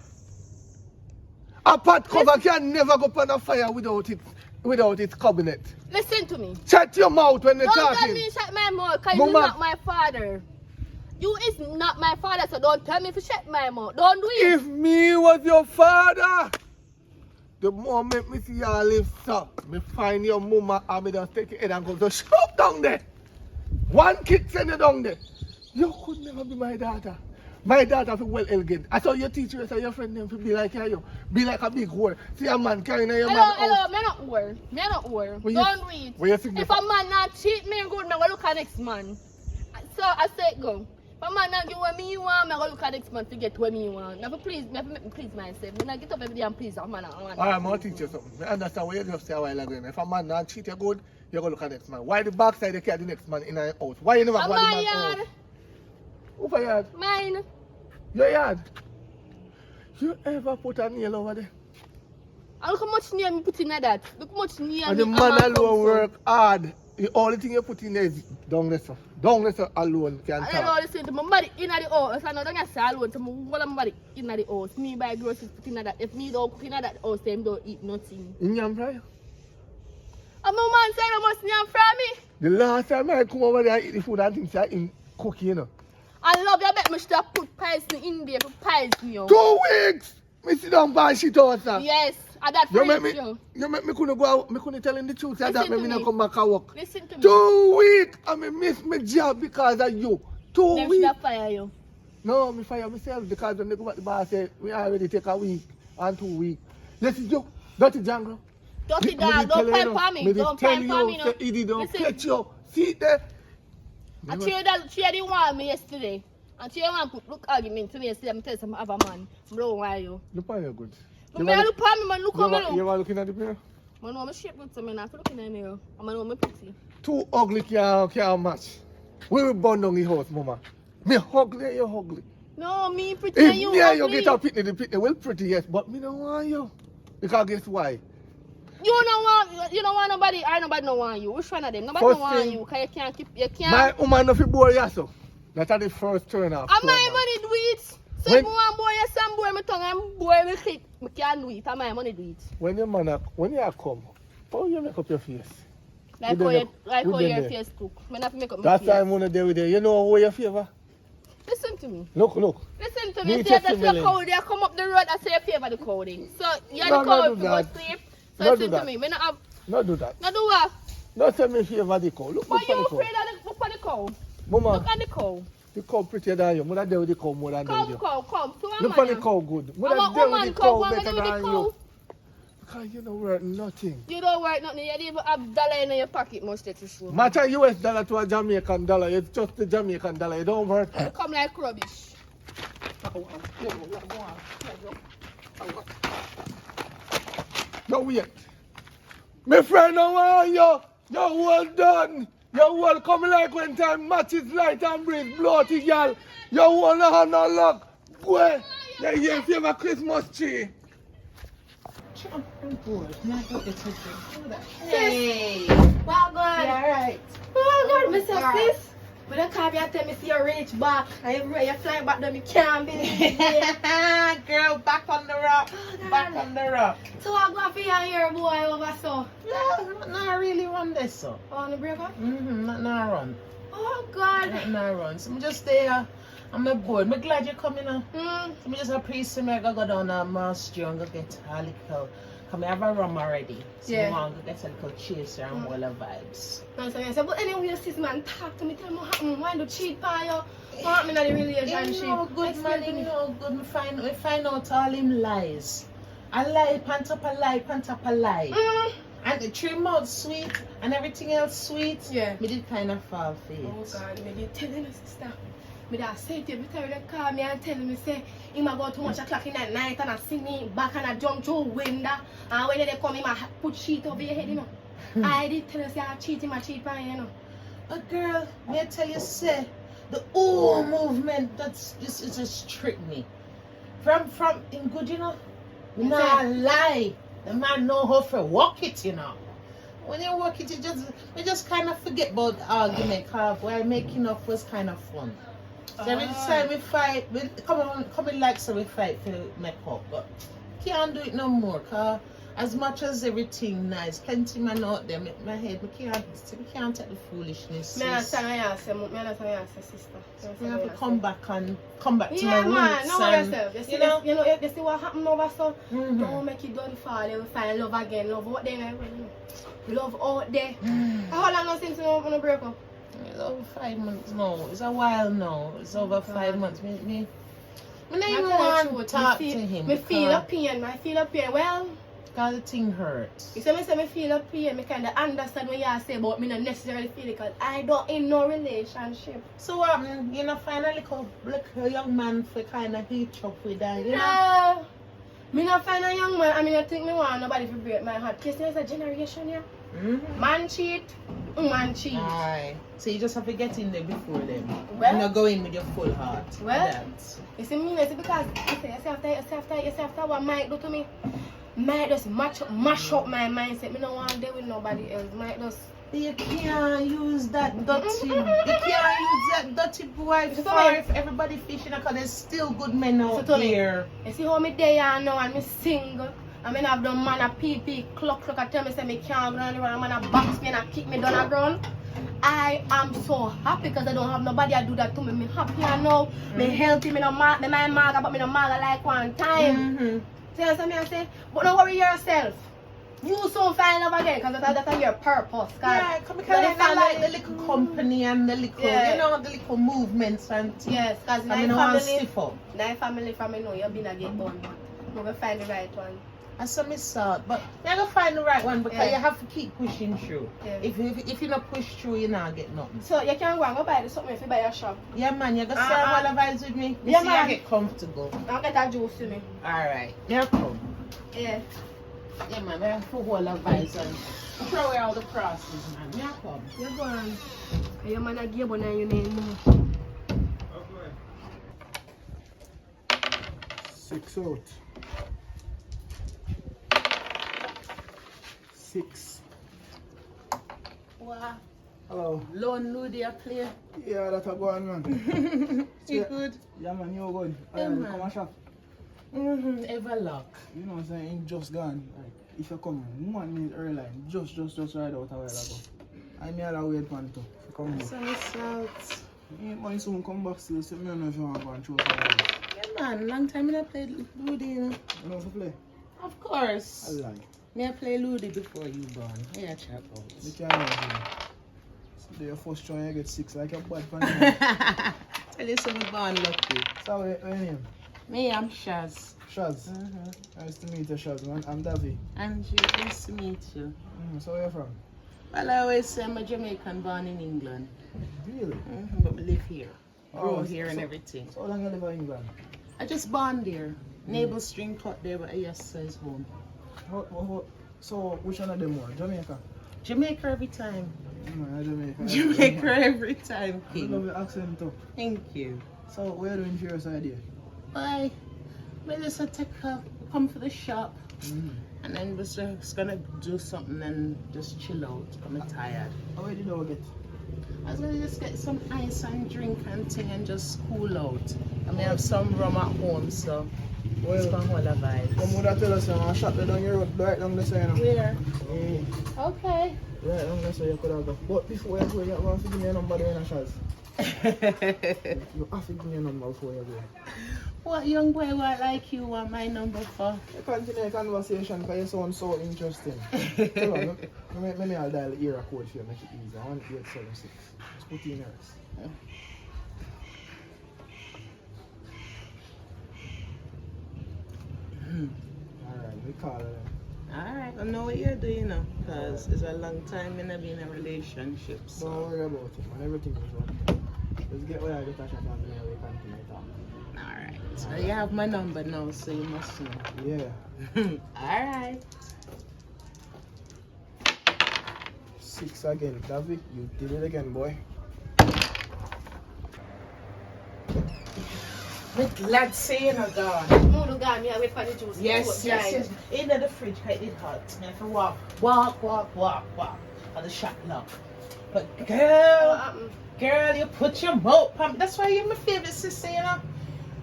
A pot cover can never go on a fire without its cabinet. Listen to me. Shut your mouth when they're Don't tell talking. me shut my mouth because Mama. you're not my father. You is not my father, so don't tell me to shut my mouth. Don't do it. If me was your father, the moment me see you live up, me find your mama and me just take your head and go to shove down there. One kick send you down there. You could never be my daughter. My daughter feel well elegant. I saw your teacher say your friend them to be like you. Be like a big whore. See a man carrying your man Hello, out. me not worry. Me not worry. What you- Don't do it. what you think If the- a man not cheat me good, me go look at next man. So I say go. If a man not give what me want, me go look at next man to get what me want. Never please, never make me please myself. When I get up every day and please a man, I want. Alright, I'm going to teach you something. I understand what you just say a while ago. If a man not treat you good, you go look at the next man. Why the backside they carry the next man in your house? Why you never I'm go to the my man's yard. house? Who for yard? Mine. Your yard. You ever put a nail over there? And look how much near me put in that. Look how much near And me. the man alone work hard. The only thing you put in there is down there, sir. Down there, sir, alone can I don't talk. listen to my body in the house. I know don't say alone to my body in the house. Me buy groceries put in that. If me don't cook in that house, them don't eat nothing. In yam fry? And my man said I must near from me. The last time I come over there and eat the food and things I in cooking, you know. I love you, bet me should have put poison in there for poison you. 2 weeks! Me sit down by shit out, sir. Yes, and that You make friends me, you. you make me couldn't go out, me couldn't tell him the truth. That Listen made to me not me. come back and work. Listen to me. 2 weeks! I me miss my job because of you. 2 Them should weeks! have fire you. No, me fire myself because when they go back the bar say, we already take a week and 2 weeks. Yes, it's you. Dirty Django. Dirty dog, don't pipe on me. Don't pipe on me, no. Say, Edie don't Listen. catch you. See it there? I she didn't want me yesterday. And she want to put look argument to me yesterday. I'm telling some other man. Bro, why you? Look at you good. But me look at me, man. Look at me. You Look. are looking at the mirror? I know I'm shape good to me. Not looking at the mirror. I know I'm pretty. Too ugly can't match. We will burn down the house, mama. Me ugly, you ugly. No, me pretty If and you me and you ugly. get a pitney, the pitney will pretty, yes, but me don't want you. Because guess why? You don't want nobody. I nobody don't want you. Which one of them? Nobody First don't want thing, you. Cause you can't keep. You can't. My woman no fit bore you, so. That's the first turn off. And my money do it. So When- if you want boy, you some boy, my tongue and boy, me kick. I can't do it. And my money do it. When you come, how you make up your face? Like We how done you, that. like We how done your that. face cook. I have to make up my That's face. why I'm gonna deal with it. You know who your favor? Listen to me. Look. Listen to Me me. See just that a your million. code, I come up the road, I say you favor the code. So you're No, the no code do to go that. sleep. So No do listen that. to me. Me not have No do that. No do what? No tell me favor the cow. Look But at you the cow. afraid of the, look at the cow. Mama, Look at the cow. the cow prettier than you. Mother deal with the cow more than deal with you. Come. So I'm Look at the cow good. Mother I'm a deal with woman the cow. cow What am I better doing with than the you. cow? Because you don't worth nothing. You don't work nothing. You didn't even have dollar in your pocket most of the show. Match a US dollar to a Jamaican dollar. It's just the Jamaican dollar. You don't worth You it. come like rubbish. No wait. My friend, no want you. You're well done. You're well coming like when time matches light and breeze. Blow to y'all. You won't have no luck. Go. Yeah, if you have a Christmas tree. Hey. Well, God. Yeah, right. Oh, God, Mr. Sis. But I can't be tell me see you reach back. And you fly back down, you can't believe it. Girl, back on the rock. Back on the rock. So I go for your boy over so. No, I really run this so. On the break up? Not now run. Oh, God. Not now run. So I'm just there. I'm not bored. I'm glad you're coming now. Mm. So I'm just appreciate me. I go down to Master and go get a little. Come I have a rum already. So Yeah. I want to get a little chaser and all the vibes. No, so I said, but anyway, sis, man, talk to me, tell me what happened. Why do cheat by you? What happened in the relationship? You know good Explain man, to you me. know good. We find out all him lies. A lie, pant up a lie, pant up a lie. Mm. And the 3 months sweet and everything else sweet. Yeah. Me did kind of fall for it. Oh, God, me did tell you, sister. Me da say to you, every time they call me and tell me, say, him a go too much o'clock in the night and I see me back and I jump through window. And when they come, him a put sheet over your head, you know. I did tell you, say, I cheat him, I cheat by you, you know. But girl, may I tell you, say, the ooh movement, that's just, it just tricked me. From in good, you know, me not lie. The man know how to walk it, you know. When you walk it, you just kind of forget about the argument, cause while making up was kind of fun. So every time we fight, we come in like so we fight to make up, but can't do it no more, cause as much as everything nice, plenty man out there, my head, we can't take the foolishness. Me understand what you say, sister. We have to come back to my Yeah, man, roots. know And, yourself. You see, you know? you see what happened over so? Mhm. Don't make it done fall. You will find love again. Love out there. Love out there. How long now since you want break up? It's over 5 months now. It's a while now. It's over 5 months. Me not even want to talk to him. Me feel a pain. I feel a pain. Well, because the thing hurts. you say me feel a pain. Me kind of understand what you say about me not necessarily feel it because I don't in no relationship. So you know, find a little young man for kind of hitch up with that, you know? No. Me not find a young man. I mean, I think me want nobody to break my heart. Because there's a generation here. Mm-hmm. Man cheat, woman cheat. Aye. So you just have to get in there before them. Well- and not go in with your full heart. Well- That's- You see me, you see, because you see after what Mike do to me, Mike just mash up my mindset. Me don't want to deal with nobody else. Mike just... You can't use that dirty. You can't use that dirty boy So for if everybody fishing because there's still good men out So Tony, there. You see how me there now and me single. I mean, I've done man a pee clock and tell me say me can't go anywhere. And man a box me and a kick me down the ground. I am so happy because I don't have nobody to do that to me. Me happy now. Me healthy. Me no mag, me my maga, but me no maga like one time. Mm-hmm. See what I say? But don't worry yourself. You soon find love again because that's your purpose. Yeah, because I like the little company and the little, Yeah. you know, the little movements and Yes, because I mean, I want to stiff up. my family from me know you've been a get born. We will find the right one. I saw me salt, but you're going to find the right one because Yeah. you have to keep pushing through. Yeah. If you not push through, you not get nothing. So you can go and go buy the something if you buy a shop. Yeah, man, you're going to serve all the vibes with me. Yeah, See, man. I get comfortable. I'll get that juice to me. All right, here come. Yeah. Yeah, man, I have to hold the vibes and throw away all the crosses, man. Here come. You're going. Your man a give one and you need more. 6 out. 6. Wow. Hello. Lone Ludi a play. Yeah, that's a go on, man. You good? Yeah, man, you good? Yeah, man. Come and shop. Ever luck. You know what I'm saying? Just gone. Like, if you come 1 minute early, just ride out a while ago. I may have wait for you to come here. So it's out. You might soon come back still, so I don't know if you want to go and throw something. Yeah, man, long time I played Ludi, you know. You know how to play? Of course. I lie. Me I play Ludi before you born. Yeah, chat You out. can't imagine. So your first try you get 6 like a bad fan. Tell you something born lucky. So what's your name? Me, I'm Shaz. Shaz. Nice to meet you, Shaz, man. I'm Davy. Angie, nice to meet you. So where you from? Well, I always say I'm a Jamaican born in England. Really? But we live here. Grow here and everything. So how long you live in England? I just born there. Naval string cut there, but I just say it's home. So which one of them more? Jamaica? Jamaica every time. Jamaica. Jamaica every time, I King. love your accent too. Thank you. So what are you doing for your side here? Bye. Well, just come for the shop. And then we're just gonna do something and just chill out. I'm tired. How did you get? I was gonna just get some ice and drink and thing and just cool out. I may have some rum at home, so it's gonna hold a vibe. Come would I tell us I'm shop there down your road, right down the side. Where? Okay. Right down the side you could have go. But before you go, you have to give me a number there in a Shaz. You have to give me a number before you go. What young boy what like you want my number for? You continue the conversation because you sound so interesting. Tell me, maybe I'll dial the era code for you, make it easier. 1876. Just put in yours. Alright, we call her then. Alright, I know what you're doing now, because it's a long time in being in a relationship. Don't So. worry about it, man. Everything is right. Let's get where I get a shot and then we continue talking. Alright, so you have my number now, so you must know. Yeah. Alright. 6 again. David, you did it again, boy. Let's say you're not gone. Mood got me away for the juice. Yes. In the fridge, because it's hot. I have to walk. And the shop lock. But girl, you put your mouth on me. That's why you're my favorite sister, you know.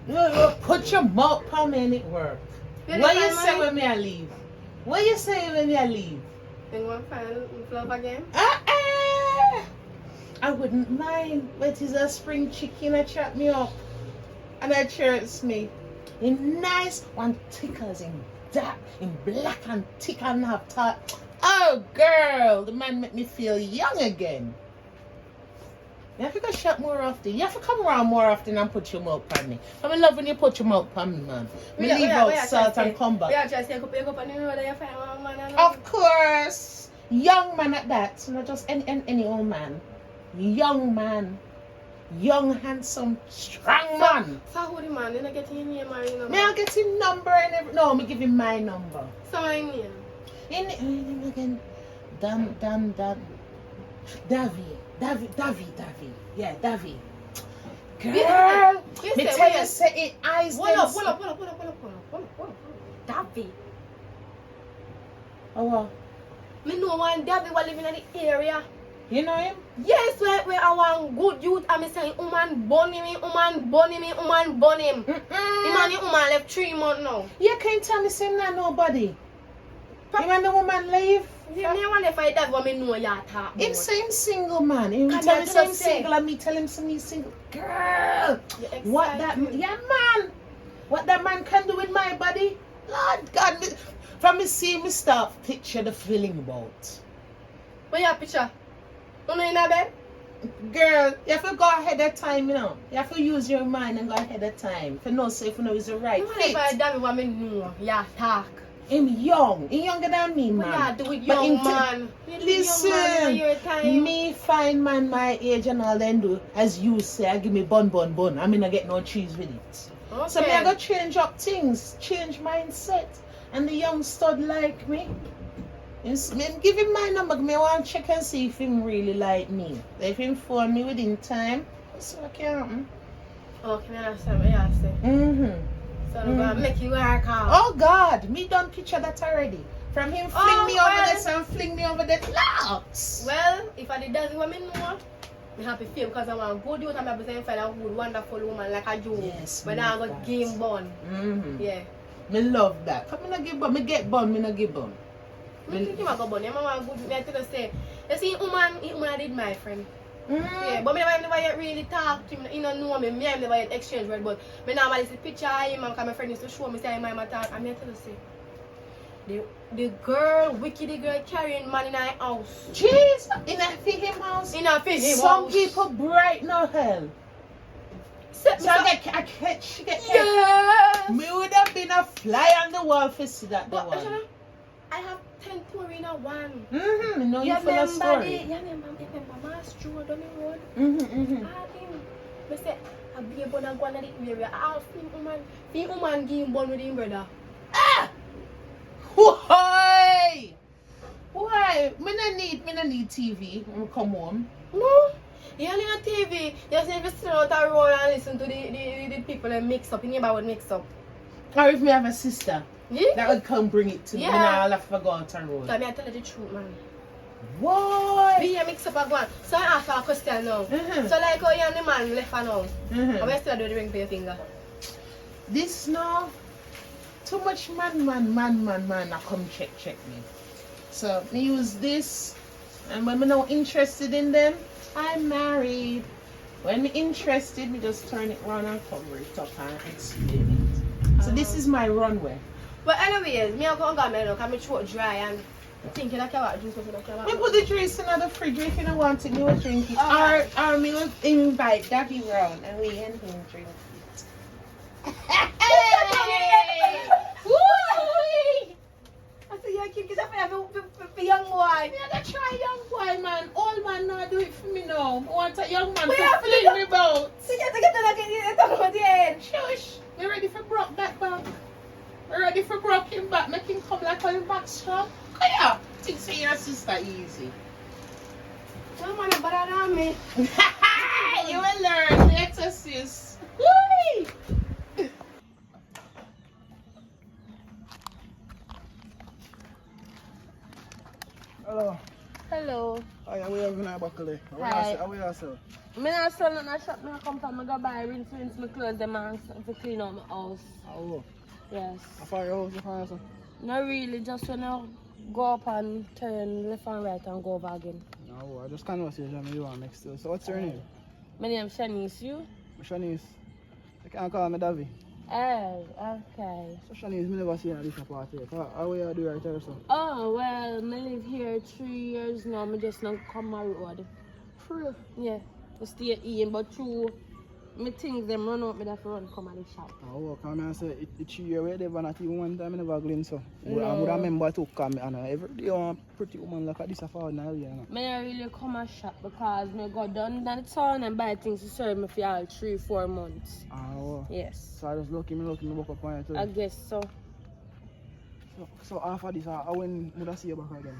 You put your mouth on me and it work. What you say when me I leave? What you say when me I leave? Then one final love again. I wouldn't mind, but it's a spring chicken that chop me up. And that shirts me. In nice one tickers in dark, in black and thick and half top. Oh girl, the man make me feel young again. You have to go shop more often. You have to come around more often and put your mouth on me. I'm love when you put your mouth on me, man. Me leave out salt and come back. Yeah, just take up on the road and you find one man. Of course. Young man at that. Not just any old man. Young man. Young, handsome, strong man. So who the man? Then I get him name or his number? May I get his number and every... No, me give him my number. So my name? In again. Davy. Yeah, Davy. Girl, me tell you, say it eyes. Hold up. Davy. Oh, what? Me know one Davy was living in the area. You know him? Yes, where I want good youth and me saying, woman bunny me. Him and the woman left 3 months now. You can't tell me say not nobody. Him and the woman leave. Yeah, me wonder if I that what me know you talk Him about. say him single, man. Him Can tell you me tell say him him say? single and me tell him some he's single. Girl, You what that excited. yeah man. What that man can do with my body? Lord God, from me see me start picture the feeling about. What your picture? You know in a bed? Girl, you have to go ahead of time, you know. You have to use your mind and go ahead of time. For no say if you know it's the right You wonder if I fit. that what me know you talk. Him young. He younger than me, What man. you do with But young him man? Listen, Your time. me find man my age and all then do as you say, I give me bun. I mean I get no cheese with it. Okay. So me I gotta change up things, change mindset. And the young stud like me. Me give him my number, me want to check and see if him really like me. If him phone me within time, so I can. Okay, I understand what you say. So I'm gonna make you work out. Oh God, me done picture that already. From him fling me over well. this and fling me over that lots. Well, if I did that what me know, me happy feel because I want good youth and I'm going to find a good, wonderful woman like a you. Yes, When me I love got that. game bun. Yeah. Me love that. Come me give bun, me get bun, me not give bun. Me think you want to go bun. You want good. Me tell you say, you see, woman did my friend. Yeah, but me never yet really talk to him. You don't know me. Me never yet exchange word. But me normally see picture of him and my friend used to show me say I'm talk. And me tell you say, The girl, wicked girl carrying man in her house. Jeez, in a him house. In a fish Some house. people bright no hell. Set So me I up. get Yes. me would have been a fly on the wall for see that the But one. I have 10 story in a one. Mm-hmm. No, you You full of story. remember Mass Joe down the road? Mm-hmm. I had him. I said, I'll be able to go on the area. I'll film woman. The woman give him born with him brother. Ah! Why? Why? Me no need TV when we come home. No. You only on TV. You just need to sit on the road and listen to the people that mix up. You never would mix up. Or if me have a sister, Yeah? that would come bring it to me. Yeah. Me now I'll have to go out on road. Tell me I tell you the truth, man. What? Be a mix up a one. So I ask her a question now. Mhm. So like how you and the man left her now. Mhm. How you still do the ring for your finger? This now, too much man, I come check me. So me use this, and when me not interested in them, I'm married. When me interested, me just turn it round and cover it up and explain it. So this is my runway. But anyways, me I go and go now because my throat dry and thinking I can't drink something I Me can't. put the drinks in the fridge if you don't want it, me will drink it. Okay. Or me will invite Daddy round and we and him drink it. I say you keep this up for young boy. Me gonna try young boy, man. Old man not do it for me now. I want a young man We to have to fling do- me about. So you get talk about the end. Shush. Me ready for broke that back. Me ready for broke him back. Make him come like on back strong. Come here. Think say your sister easy. No man, better than me. You will learn. Let us sis. Whee! Hello. Hello. Hi, how are you having a buckle there? Hi. How are you, sir? Me not sell nothing at shop. Me come from me go buy rinse my clothes them and to clean out my house. Oh, Yes. how far your house you find, sir? Not really, just when I go up and turn left and right and go over again. No, I just conversation you want next to. So what's your name? My name is Shanice, you? Shanice. You can call me Davy. Oh, okay. So Shanice, me never see you at this party. How are you do right there, sir? Oh, well, I live here 3 years now. I just not come my road. For real? Yeah, I stay in, but through my things, them run out, me have to run come at the shop. Oh, come here and say, it's you where they not even one time I never glimpse so. No. I would remember to come and every day one pretty woman like this for now, you know. Me not really come a shop because me go down the town and buy things to serve me for all 3-4 months. Oh, Yes, so I just lucky me walk up on it too. I guess so. So after this, when would I see you back again?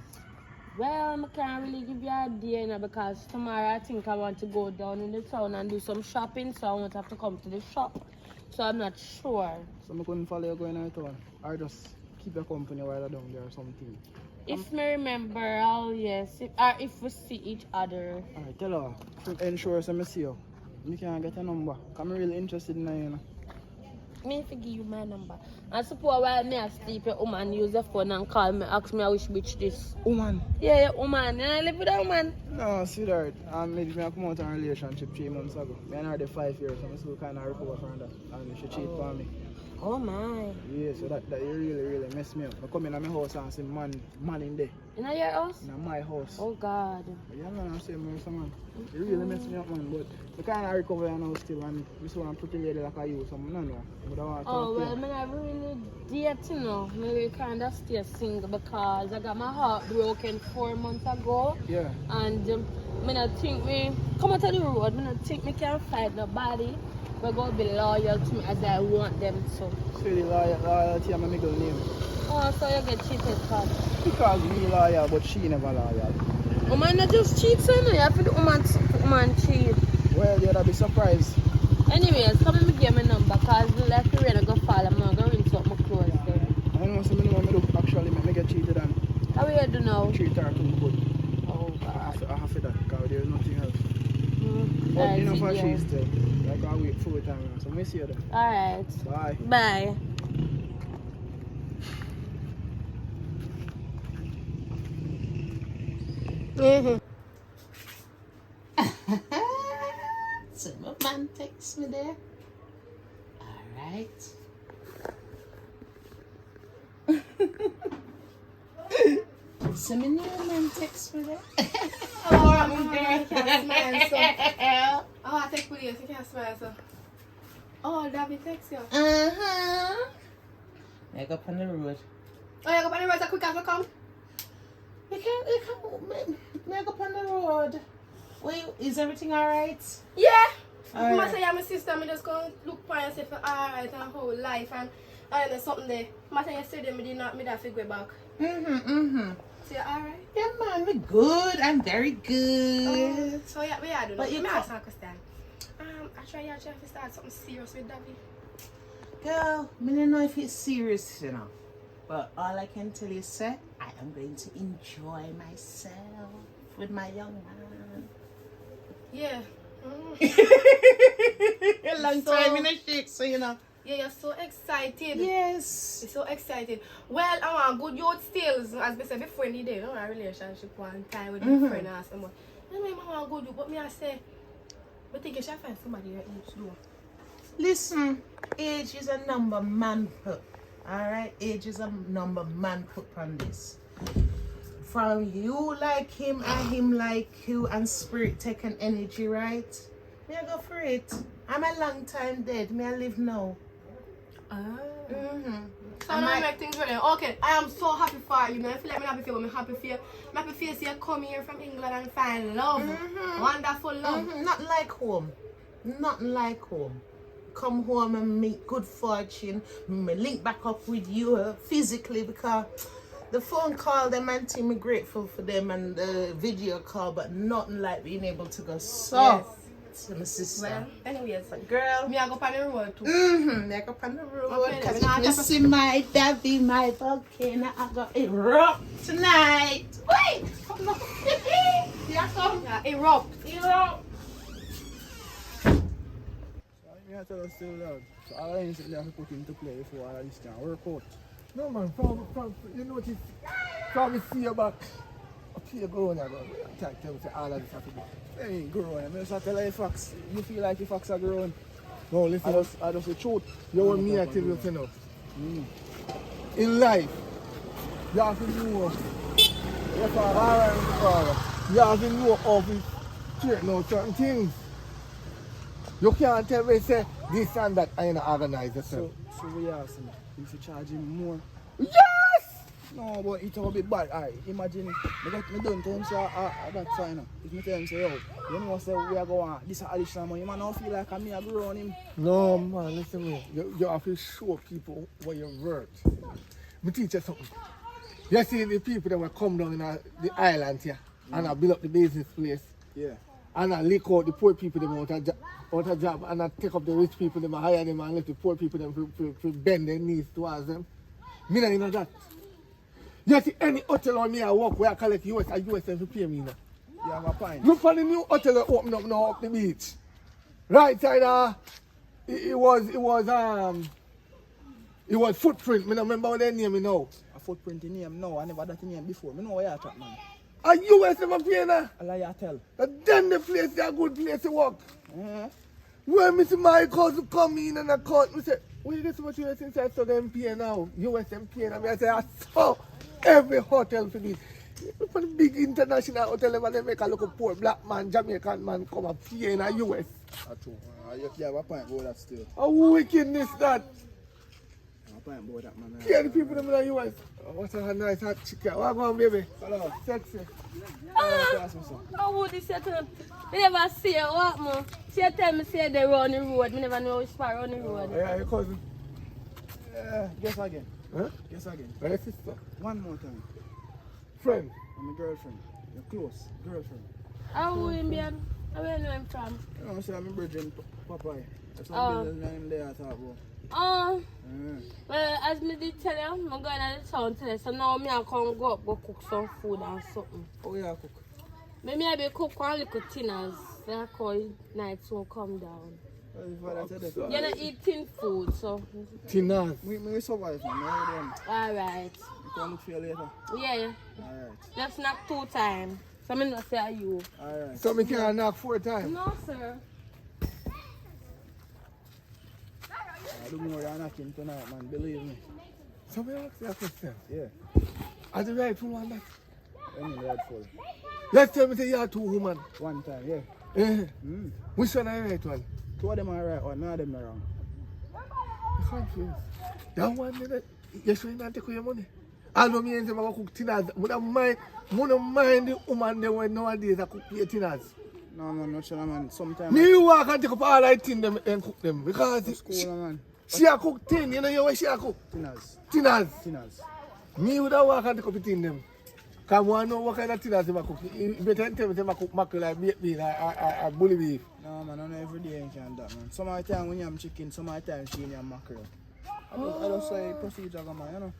Well, I can't really give you a day now because tomorrow I think I want to go down in the town and do some shopping, so I won't have to come to the shop. So I'm not sure. So I couldn't follow you going out town, or just keep your company while you're down there or something. If me remember, oh yes, if we see each other. Alright, tell her, to ensure I see you. You can get a number, because I'm really interested in you, you know. Me if I give you my number. And suppose while me asleep, your woman use the phone and call me, ask me which bitch this. Woman? Yeah, your woman. And I live with a woman. No, sweetheart. I come out of a relationship 3 months ago. Me and her did 5 years, so I'm still kind of recover from that. And she cheated on me. Oh my. Yeah, so that really messed me up. I come in my house and see man in there. In your house? In my house. Oh God. Yeah, man, I'm saying, man. It really messed me up, man. But I kind of recover now still. And I saw one pretty lady like you, so I don't know. But I want to Oh talk well, to you. I really date, you know. Maybe kind of stay single because I got my heart broken 4 months ago. Yeah. And I don't think me come out of the road. I don't think me can fight nobody. We're going to be loyal to me as I want them to. So the loyalty is my middle name. Oh, so you get cheated, cause Because me loyal, but she never loyal. woman not just cheat, so you have to the woman cheat. Well, you'd be surprised. Anyways, come and give me number, cause like the rain go fall, I'm not going to rinse up my clothes there. I don't know, so many women do actually make me get cheated and How you do now? treat her too good. Oh I God. have to that because there's nothing else. Mm. But you know Alright, for see she you. still. Like I wait full time now. So we see you then. Alright. Bye. Bye. Mm-hmm. So my man texts me there. Alright. So me new man text me there. Oh, I'm girl, you can't smile, so. Oh, I take police, you can't smile, so. Oh, David text you. Uh-huh. I go up on the road. Oh, you go on the road so quick as you come? You can go up on the road. Wait, is everything alright? Yeah. Alright. Must say I'm a sister, I'm just going to look for yourself for alright and whole life and there's something there. Must say yesterday, I did not have to go back. So you're alright? Yeah, man, we're good. I'm very good. So yeah, we are doing But it. you Let me co- ask you a question. I try to start something serious with David. Girl, I don't know if it's serious, you know. But all I can tell you, sir, I am going to enjoy myself with my young man. Yeah. A long time in a shake, so you know. Yeah, you're so excited. Yes. You're so excited. Well, I want good youth skills. As I said before, in the day, a relationship one time with my friend and someone. Anyway, I want good youth, but me I say, I think you should find somebody your age though. Listen, age is a number man put. Alright? Age is a number man put on this. From you like him and him like you and spirit taking energy, right? Me I go for it. I'm a long time dead. Me I live now. So now I make things ready. Okay, I am so happy for you. I feel like I'm happy for you, but I'm happy for you. I'm happy for you to come here from England and find love. Wonderful love. Not like home. Not like home. Come home and meet good fortune. Me link back up with you physically because the phone call them and team me grateful for them and the video call, but nothing like being able to go soft to my sister. Well, anyways, Girl. me I go on the road too. Like up on the road. Okay, Cause then if you see my daddy, my volcano, I got erupt tonight. Wait! Yeah, come. Yeah, erupt. Erupt. I tell us still that. So all I need to have to put into play before all of this can work out. No man, from you notice, from me see you back, up here growing I go, I can't tell me say all of this have to be. They ain't growing. I just tell you facts. You feel like your facts are growing. No, listen, I just the truth. you want me to tell you enough. In life, you have to know, you have to know how to straighten out certain things. You can't tell me say this and that I ain't organize yourself. So we ask him if you charge him more. Yes! No, but it's a bit bad. I imagine me done to him say that's fine. If me tell him say, yo, you know say we are going this additional money, man don't feel like me a grow on him. No man, listen to me. You have to show people what you're worth. Me teach you something. You see the people that will come down in the island here and I build up the business place. Yeah. And I lick out the poor people them out of job and I take up the rich people them and hire them and let the poor people them to bend their knees towards them. Me not know that. You see any hotel on me I work where I collect US and US to pay me now. You have a point. Look for the new hotel that open up now up the beach. Right side it was Footprint. Me don't remember what their name now. A footprint in name? No, I never had that in name before. Me know what you talk, man. A US never pay now. I lie you tell. Then the place is a good place to work. Uh-huh. When me see my cousin come in and I caught me say, well, this is what US inside so them pay now. US them pay now. I say, I saw every hotel for this. For the big international hotel, they make a look poor black man, Jamaican man come up pay in a US. That's true. You have a point about that still. How wickedness that? A point about that, man. Pay the people in the US. Oh, what a nice hot chicken. What going baby? Hello. Sexy. How would you say to them? Me never see her what man. She tell me say they run the road. Me never know which part run the road. Yeah, your cousin. Guess again. Huh? Guess again. Your sister. One more time. Friend. I'm a girlfriend. You're close. Girlfriend. How would him be? Where know him from? You know, say I'm a virgin Popeye. That's Oh. what the name there I thought about. Oh, well, as me did tell you, I'm going to the town today. So now me I can go up go cook some food and something. Oh yeah, cook. Maybe I be cook one little tinners. Then I call night soon come down. You don't eat tin food, so. Tinas. We survive, man. Alright. We can look for you later. Yeah, Alright. just knock 2 times. So I'm not say you. Alright. So me can knock 4 times. No, sir. I don't know you're knocking tonight, man. Believe me. So me ask you a question. Yeah. Are the right one that? I mean, right full. Let's tell me say you are two women. One time, yeah. Eh? Which one are the right one? Two of them are right, one of them are wrong. I'm confused. That one minute, you sure you not take your money? I know me and them cook tinners. I don't mind the woman they were nowadays that cook your tinners. No, man, not sure, man. Sometimes. Me walk and take up all I tin them and cook them because That's cool, man. she a cook tin, you know you where she a cook? Tinners. Tinners. Tinners. Me would have walk and take up the tin them. Because I want to know what kind of tinners they cook. You better tell me they cook mackerel like baked bean or bully beef. No, man, I know every day you can do that, man. Some of the time when you have chicken, some of the time she have mackerel. I don't say procedure, man, you know.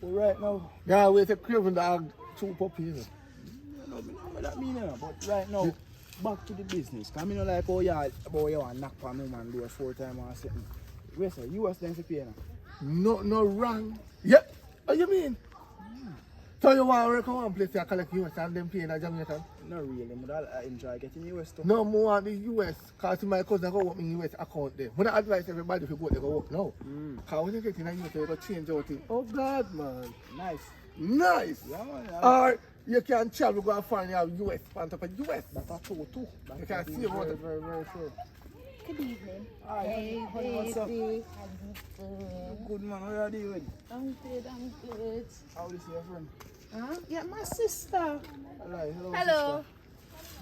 But right now, Yeah, we take craving dog, two puppies, you know. no, what that mean, you know. But right now, back to the business. Because I know like how you want to knock on a woman do a 4 times or something. Wait, sir, US then to pay now. No wrong. Yeah. What you mean? So you want to work on one place to collect US and then pay in Jamaican? Not really, but I enjoy getting US stuff. No more the US, because my cousin go work in US account there. When I advise everybody to go there, go work now. Because when you get in a US, you go change out it. Oh God, man. Nice. Nice. Yeah, man. Or you can travel, go and find your US, on top of US. That's true too. You can see about it. Very, very true. Good evening. Hi, Hey, honey, what's up? baby. Good man, how are you doing? I'm good. How is your friend? Huh? Yeah, my sister. Hello. Hello.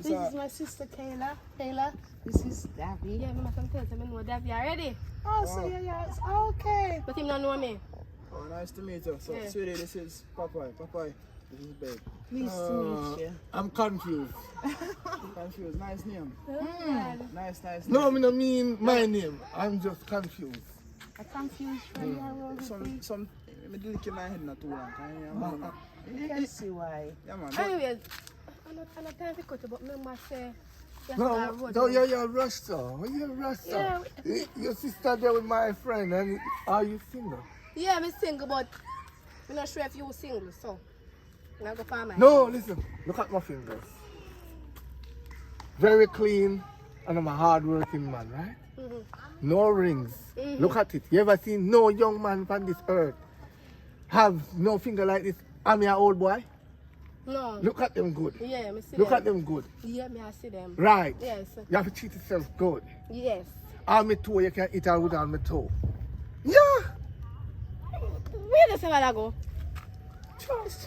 This is my sister Kayla. Kayla, this is Davy. Yeah, me must tell them I know that you already. Oh, so yeah, it's okay. But him not know me. Oh, nice to meet you. So, Yeah. sweetie, this is Popeye. Popeye, this is Babe. Pleased to meet you. I'm confused. Confused. Nice name. Nice name. No, I mean my name. I'm just confused. I confused for you. I roll with me. Some, me delete in my head not too long. You can see why. Yeah, man. Anyways, I'm not time to cut it, but remember say, No, you're rushed, sir. You're rushed, sir. Your sister there with my friend, and are you single? Yeah, I'm single, but I'm not sure if you're single, so I'm not going to find my. No, listen. Look at my fingers. Very clean, and I'm a hard-working man, right? No rings. Look at it. You ever seen no young man on this earth have no finger like this? I'm your old boy. No. Look at them good. Yeah, I see Look them. at them good. Yeah, me I see them. Right. Yes. You have to treat yourself good. Yes. On my toe, you can eat all without my toe. Yeah. Where does I go?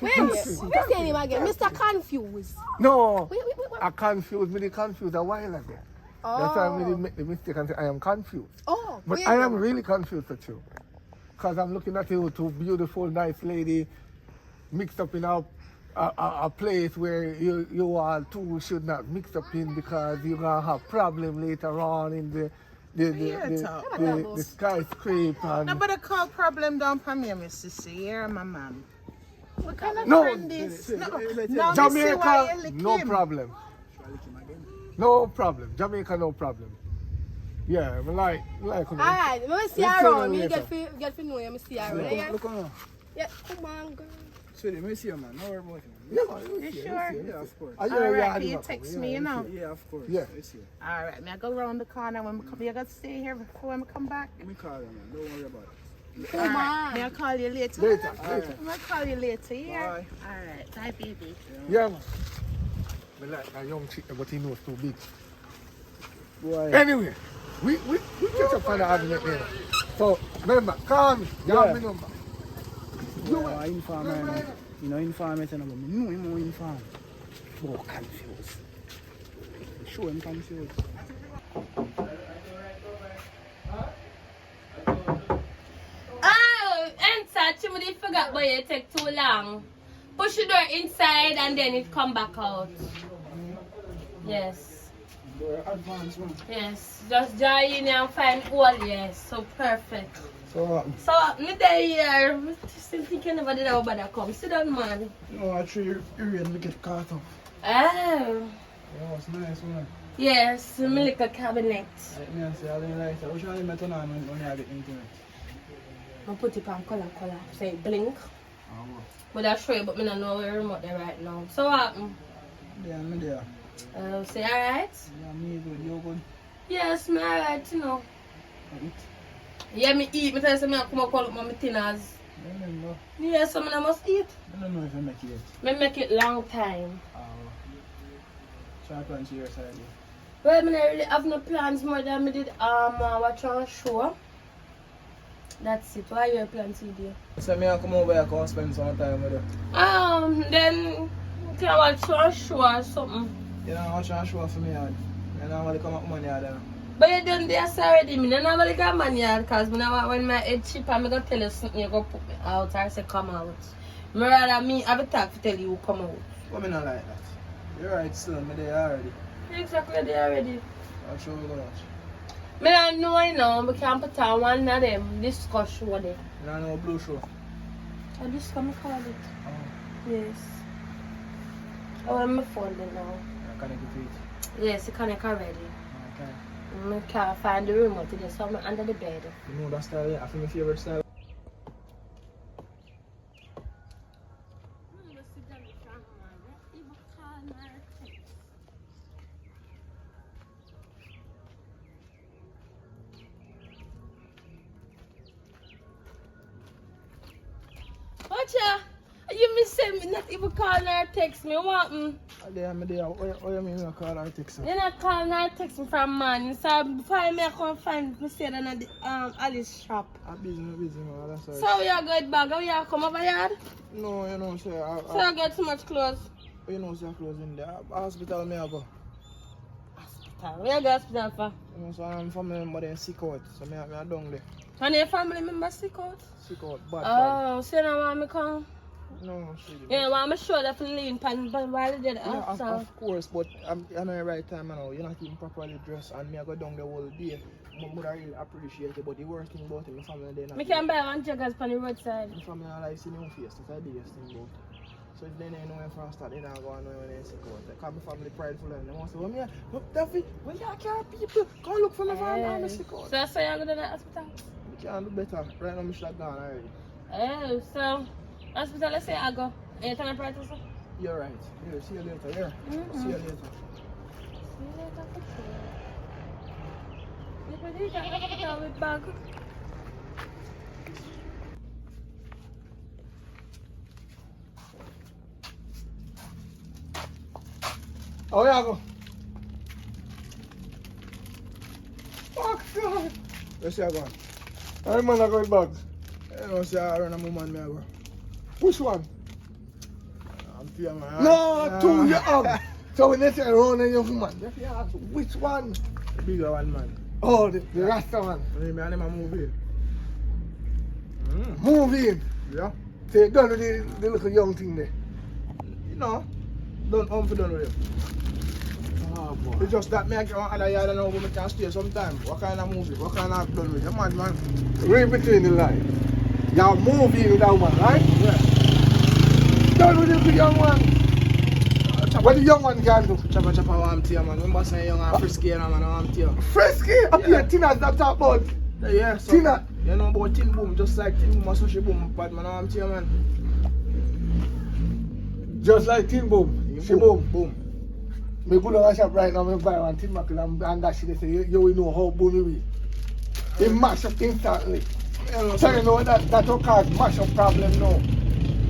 Wait, where's the name again? Mr. Confused. No. Wait. I confused me. They confused a while ago. That's why I made make the mistake and say I am confused. Oh, But wait. I am really confused at you. Because I'm looking at you, two beautiful, nice lady mixed up in a place where you all two should not mix up in because you're going to have problem later on in the skyscraper. Nobody call problem down for me, my sister. You're my mom. What kind of No. friend is? No, Jamaica, no problem. No problem. Jamaica, no problem. Yeah, I like Alright, let me see her around. Me get to know you. Let me see her around. Yeah? Look on. Yeah, come on, girl. Sweetie, let me see you, man. No worry about it. You sure? Yeah, of course. Alright, can you text me, you know? Yeah, of course. Yeah. I see you. Alright, I go around the corner when I come. You got to stay here before I come back. Let me call you, man. Don't worry about it. Come on. I'll call you later. Later. I'll call you later, yeah? Bye. Alright, bye, baby. Yeah, man. I like a young chick, but he knows too big. Boy. Anyway, we catch up on the argument there. So, remember, call me. You have my number. You inform me. You know, inform me. No, I'm more informed. So confused. Sure, I'm confused. Oh, inside, somebody forgot but it take too long. Push the door inside and then it come back out. Yes. Advance, man. Yes. Just join in and find all, yes. So perfect. So, Me there here. Still thinking about it over there come. Sit down, man. No, actually, you're ready to get caught up. Oh. Oh, it's nice, man. Yes, my little cabinet. Let me say, I didn't like it. Which one you met on when you have the internet? I put it on color. Say it blink. Oh, But I show you, but I don't know where the remote there right now. So what happened? yeah, I'm there. Say alright? Yeah, me good. You good? Yes, me alright, you know. I eat. Yeah, me eat. Me tell you, I come and call up my tinners. I don't know. Yeah, so I must eat. I don't know if I make it. Me make it long time. So I plan to your side. Well, I don't really have no plans more than I did watch on show. That's it. What are your plans today? So me I come over here and spend some time with you. Then can watch on show or something. You know, watch a show for me and I want to come up money out there. But you done this already. Me don't really got money yet because when my head chip I'm gonna tell you something you go put me out or say come out. Me rather me have a talk to tell you come out. But me not like that. You're right still, me there already. Exactly there already. I'll show you the watch. Me don't know you know, we can put on one of them discussion with it. You don't know blue show? I just come call it. Oh, Yes. Oh, I'm my phone then now. I connect it to it. Yes, you connect already. Okay. I can't find the remote today, so I'm under the bed. You know that style, yeah? I think my favorite style. Watcha, you miss me not even call her text me. What? I'm there. What you mean I call her text? You not call her text me from morning. So before me I come find me stay in the Alice shop. I'm busy, man. That's all right. So we are good bag. We are come over here. No, you know, sir. So I got too much clothes. You know, sir, closing there. Hospital, me I go. Hospital. Where you go hospital for? You know, so I'm family member there sick out. So me I down there. And your family member sick out? Sick out, bad. Oh, so you don't want me come? No, she You don't want me show that for lean pan while you did yeah, outside? of course, but I'm in the right time now. You're not even properly dressed, and me I go down the whole day. I really appreciate it, but the worst thing about it, my family they not. Me can buy one joggers on the roadside. My family I like seeing your face. That's the biggest thing about it. So if they don't know when from start, they don't go and know when they're sick out. They call my family prideful and they want to say, well, me, look, Duffy, when you carry people, come look for my family and I'm sick out. So that's why you're going to the hospital? We can't do better. Right now, I should have gone already. Oh, so hospital, let's say I go. Anytime I practice? You're right. Here, see you later. Here. See you later. See you later for sure. If I did that hospital with bag. Oh, yeah, go. Fuck, God. Where's you going? I'm going to go back. You know, see, I run a woman, me I go. Which one? I'm fear, man. No, two you have. So when they say around a young man, they ask which one? The bigger one, man. Oh, the Rasta one. Me and him a move in. Move in. Yeah. So you done with the little young thing there. You know, don't for done with him. Oh, boy. It's just that me I can't other yard and now we can stay sometime. What kind of movie? What kind of done with you, man? Read between the lines. You're moving with that one, right? Yeah. Done with the young one. What the young one can do? Chopper warm tea, man. Remember saying young and frisky and man warm tea. Frisky? Up here, Tina's not talk about. Yeah, so Tina. you know about tin boom, just like tin boom and sushi boom, but man warm tea, man. Just like Tin Boom. She boom. Boom. Me go to a shop right now, me buy one Tin Mackerel and that shit, they say, you will know how boom it is. It mash up instantly. So you know that will cause mash up problem now.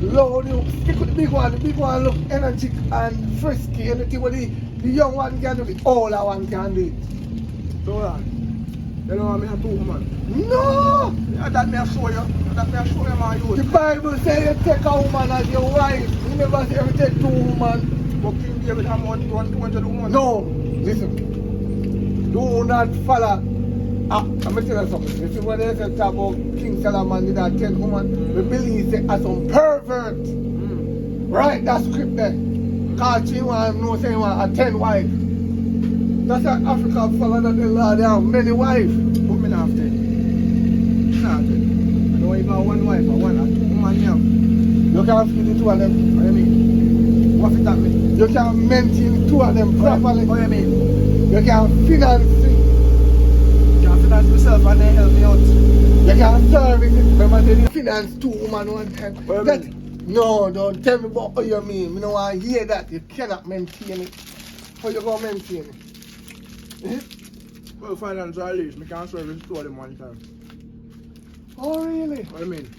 Load you, stick with the big one look energetic and frisky, anything what the young one can do, the older one can do it. So you know what I mean, too, man. No! Yeah, that may I show you. That may I show you, man. The Bible says you take a woman as your wife. You never say you take two women. But King David have one 200 women. No! Listen. Do not follow. I'm going to tell you something. You see when they say talk about King Solomon did that 10 women, we believe they are some pervert. Right, that script there. Because she want no say want a 10 wife. That's why Africa follow that the law, they have many wives. But me not have 10. Me not have 10. I don't even have one wife, I want a 2 woman here. You can't feed the two of them. What do you mean? What fit that mean? You can maintain two of them properly. What do you mean? You can finance it. You can finance myself and then help me out. You can service it. Remember they finance 2 women one time. What do you mean? No, don't tell me about what you mean. I don't want to hear that. You cannot maintain it. How you going to maintain it? Well, finance or lease, I can't service 2 of them one time. Oh, really? What do you mean?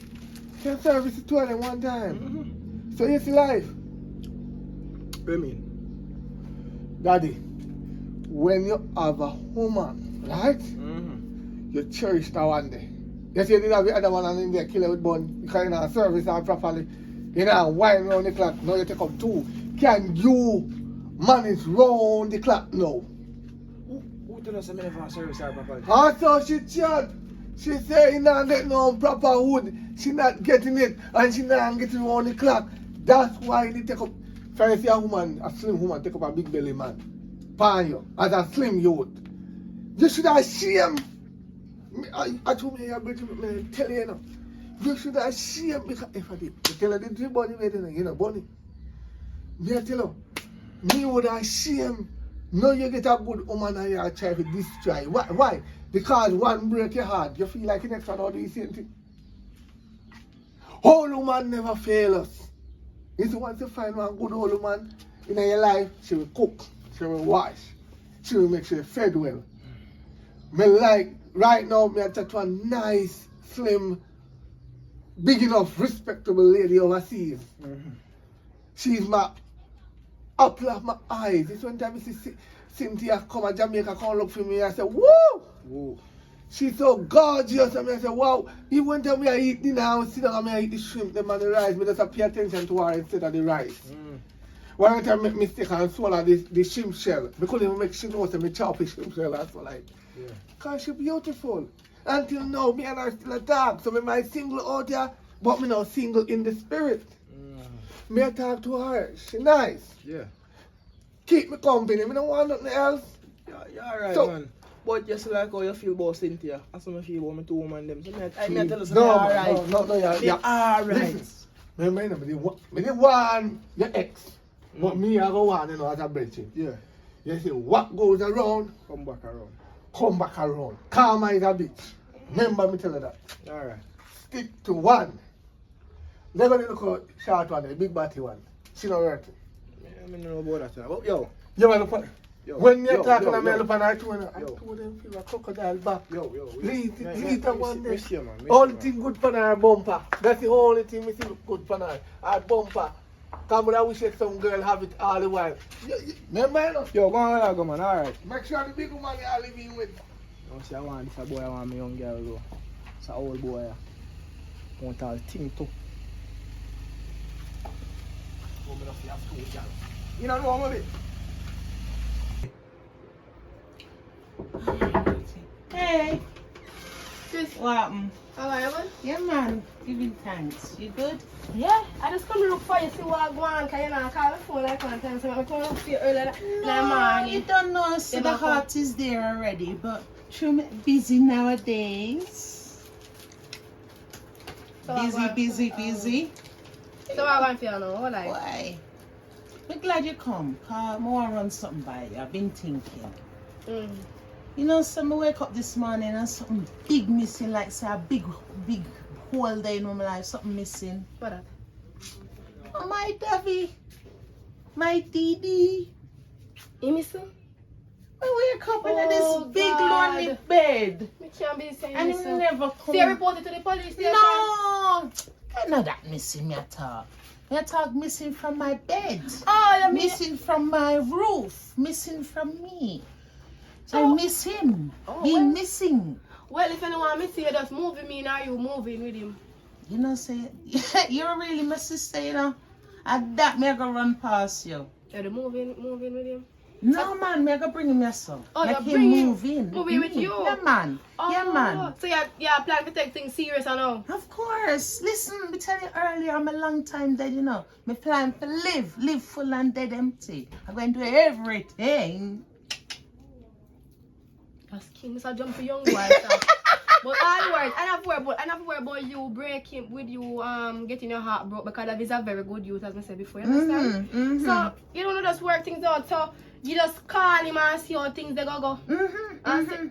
can service it two of them one time. So you see life. What do you mean? Daddy, when you have a woman, right? You cherish that one day. You see, you did have the other one and in there kill her with bun because you know service her properly. You know, wine round the clock. Now you take up two. Can you manage round the clock now? Who tell us I never service her properly? Also she chat. She say you not get no proper wood. She not getting it and she not getting round the clock. That's why they take up. If you see a woman, a slim woman take up a big belly man. Pan you as a slim youth. You should have shame. I told me, I tell you, you know. You should have shame because if I did, you tell her the three bunny made it, you know, bunny. Me I tell you, me would have shame. No, you get a good woman and you try to destroy. Why? Because one break your heart, you feel like the next one all do the same thing. Old woman never fail us. If you want to find one good old woman in your life, she will cook, she will wash, she will make sure you're fed well. Me like, right now, me touch one nice, slim, big enough, respectable lady overseas. She's my apple of my eyes. This one time I see Cynthia come to Jamaica, come look for me, I say, whoa! She's so gorgeous. And I say, wow. Even when time we are eat dinner, I sit down and I eat the shrimp, them and the rice, but just pay attention to her instead of the rice. One time I make mistake and swallow the shrimp shell. Because even make she know, me chop the shrimp shell and so like. Because she's beautiful. Until now, me and her still a talk. So me might single out here, but me not single in the spirit. Me I talk to her. She nice. Yeah. Keep me company. Me don't want nothing else. You're alright, So- man. But just like how you feel about Cynthia, that's how I feel about my two women them. So I tell us No, alright. no, They're alright. Listen, remember, me the one your ex, but me I go on, you know, as a brethren. Yeah. You see, what goes around, Come back around. come back around. Karma is a bitch. Remember me tell you that. Alright. Stick to one. Never look at short one, the big batty one. She not worth it. I don't know about that. But yo. You want to put Yo, when me yo, talk yo, and I yo. look and I told Yo. them feel a crocodile back. Yo. Lead the one day. Miss you, man. All thing good for her bumper. That's the only thing we see look good for her. Her bumper. Come I wish that some girl have it all the while. Remember, you know? Yo, go on, go man. Alright. Make sure the big woman you are living with. I say I want this boy, I want my young girl though. It's an old boy. I want all thing too. You know what I'm Hey, what happened? How are you, man? Yeah, man. Giving thanks. You good? Yeah, I just come to look for you, see what I want, because you know, I call the phone like one time, so I come look for you earlier that No, you morning. don't know. So the heart is there already, but busy nowadays. So I want- Busy. So I want for you now, what like? Why? I'm glad you come. Cause I want to run something by you. I've been thinking. You know, so I wake up this morning and something big missing, like say a big hole there in my life, something missing. What that? Oh, my Davy, my Didi. You miss him? I wake up in Oh, this big God. lonely bed. Me can't be saying And miss he him. never come. See, I reported to the police station. No! I know that missing me at all. Me talk missing from my bed. Oh, you miss Missing from my roof. Missing from me. So I Oh. miss him. Oh, Being well. missing. Well, if you don't want me to see you just moving me, now you moving with him. You know, say, you're really my sister, you know. And that me I go run past you. You're moving with him. No, man, me I go bring him yourself. Oh, Make you him bring him- move in. moving with me. you? Yeah, man. Yeah, man. So you plan to take things serious and all? Of course. Listen, me tell you earlier, I'm a long time dead, you know. Me plan to live full and dead empty. I'm going to do everything. That's king, Mr. Jumpy young boy. So. But all the words, I have to worry about you breaking with you getting your heart broke because that is a very good youth, as I said before. You understand? So you don't know just work things out. So you just call him and see how things they go. And say,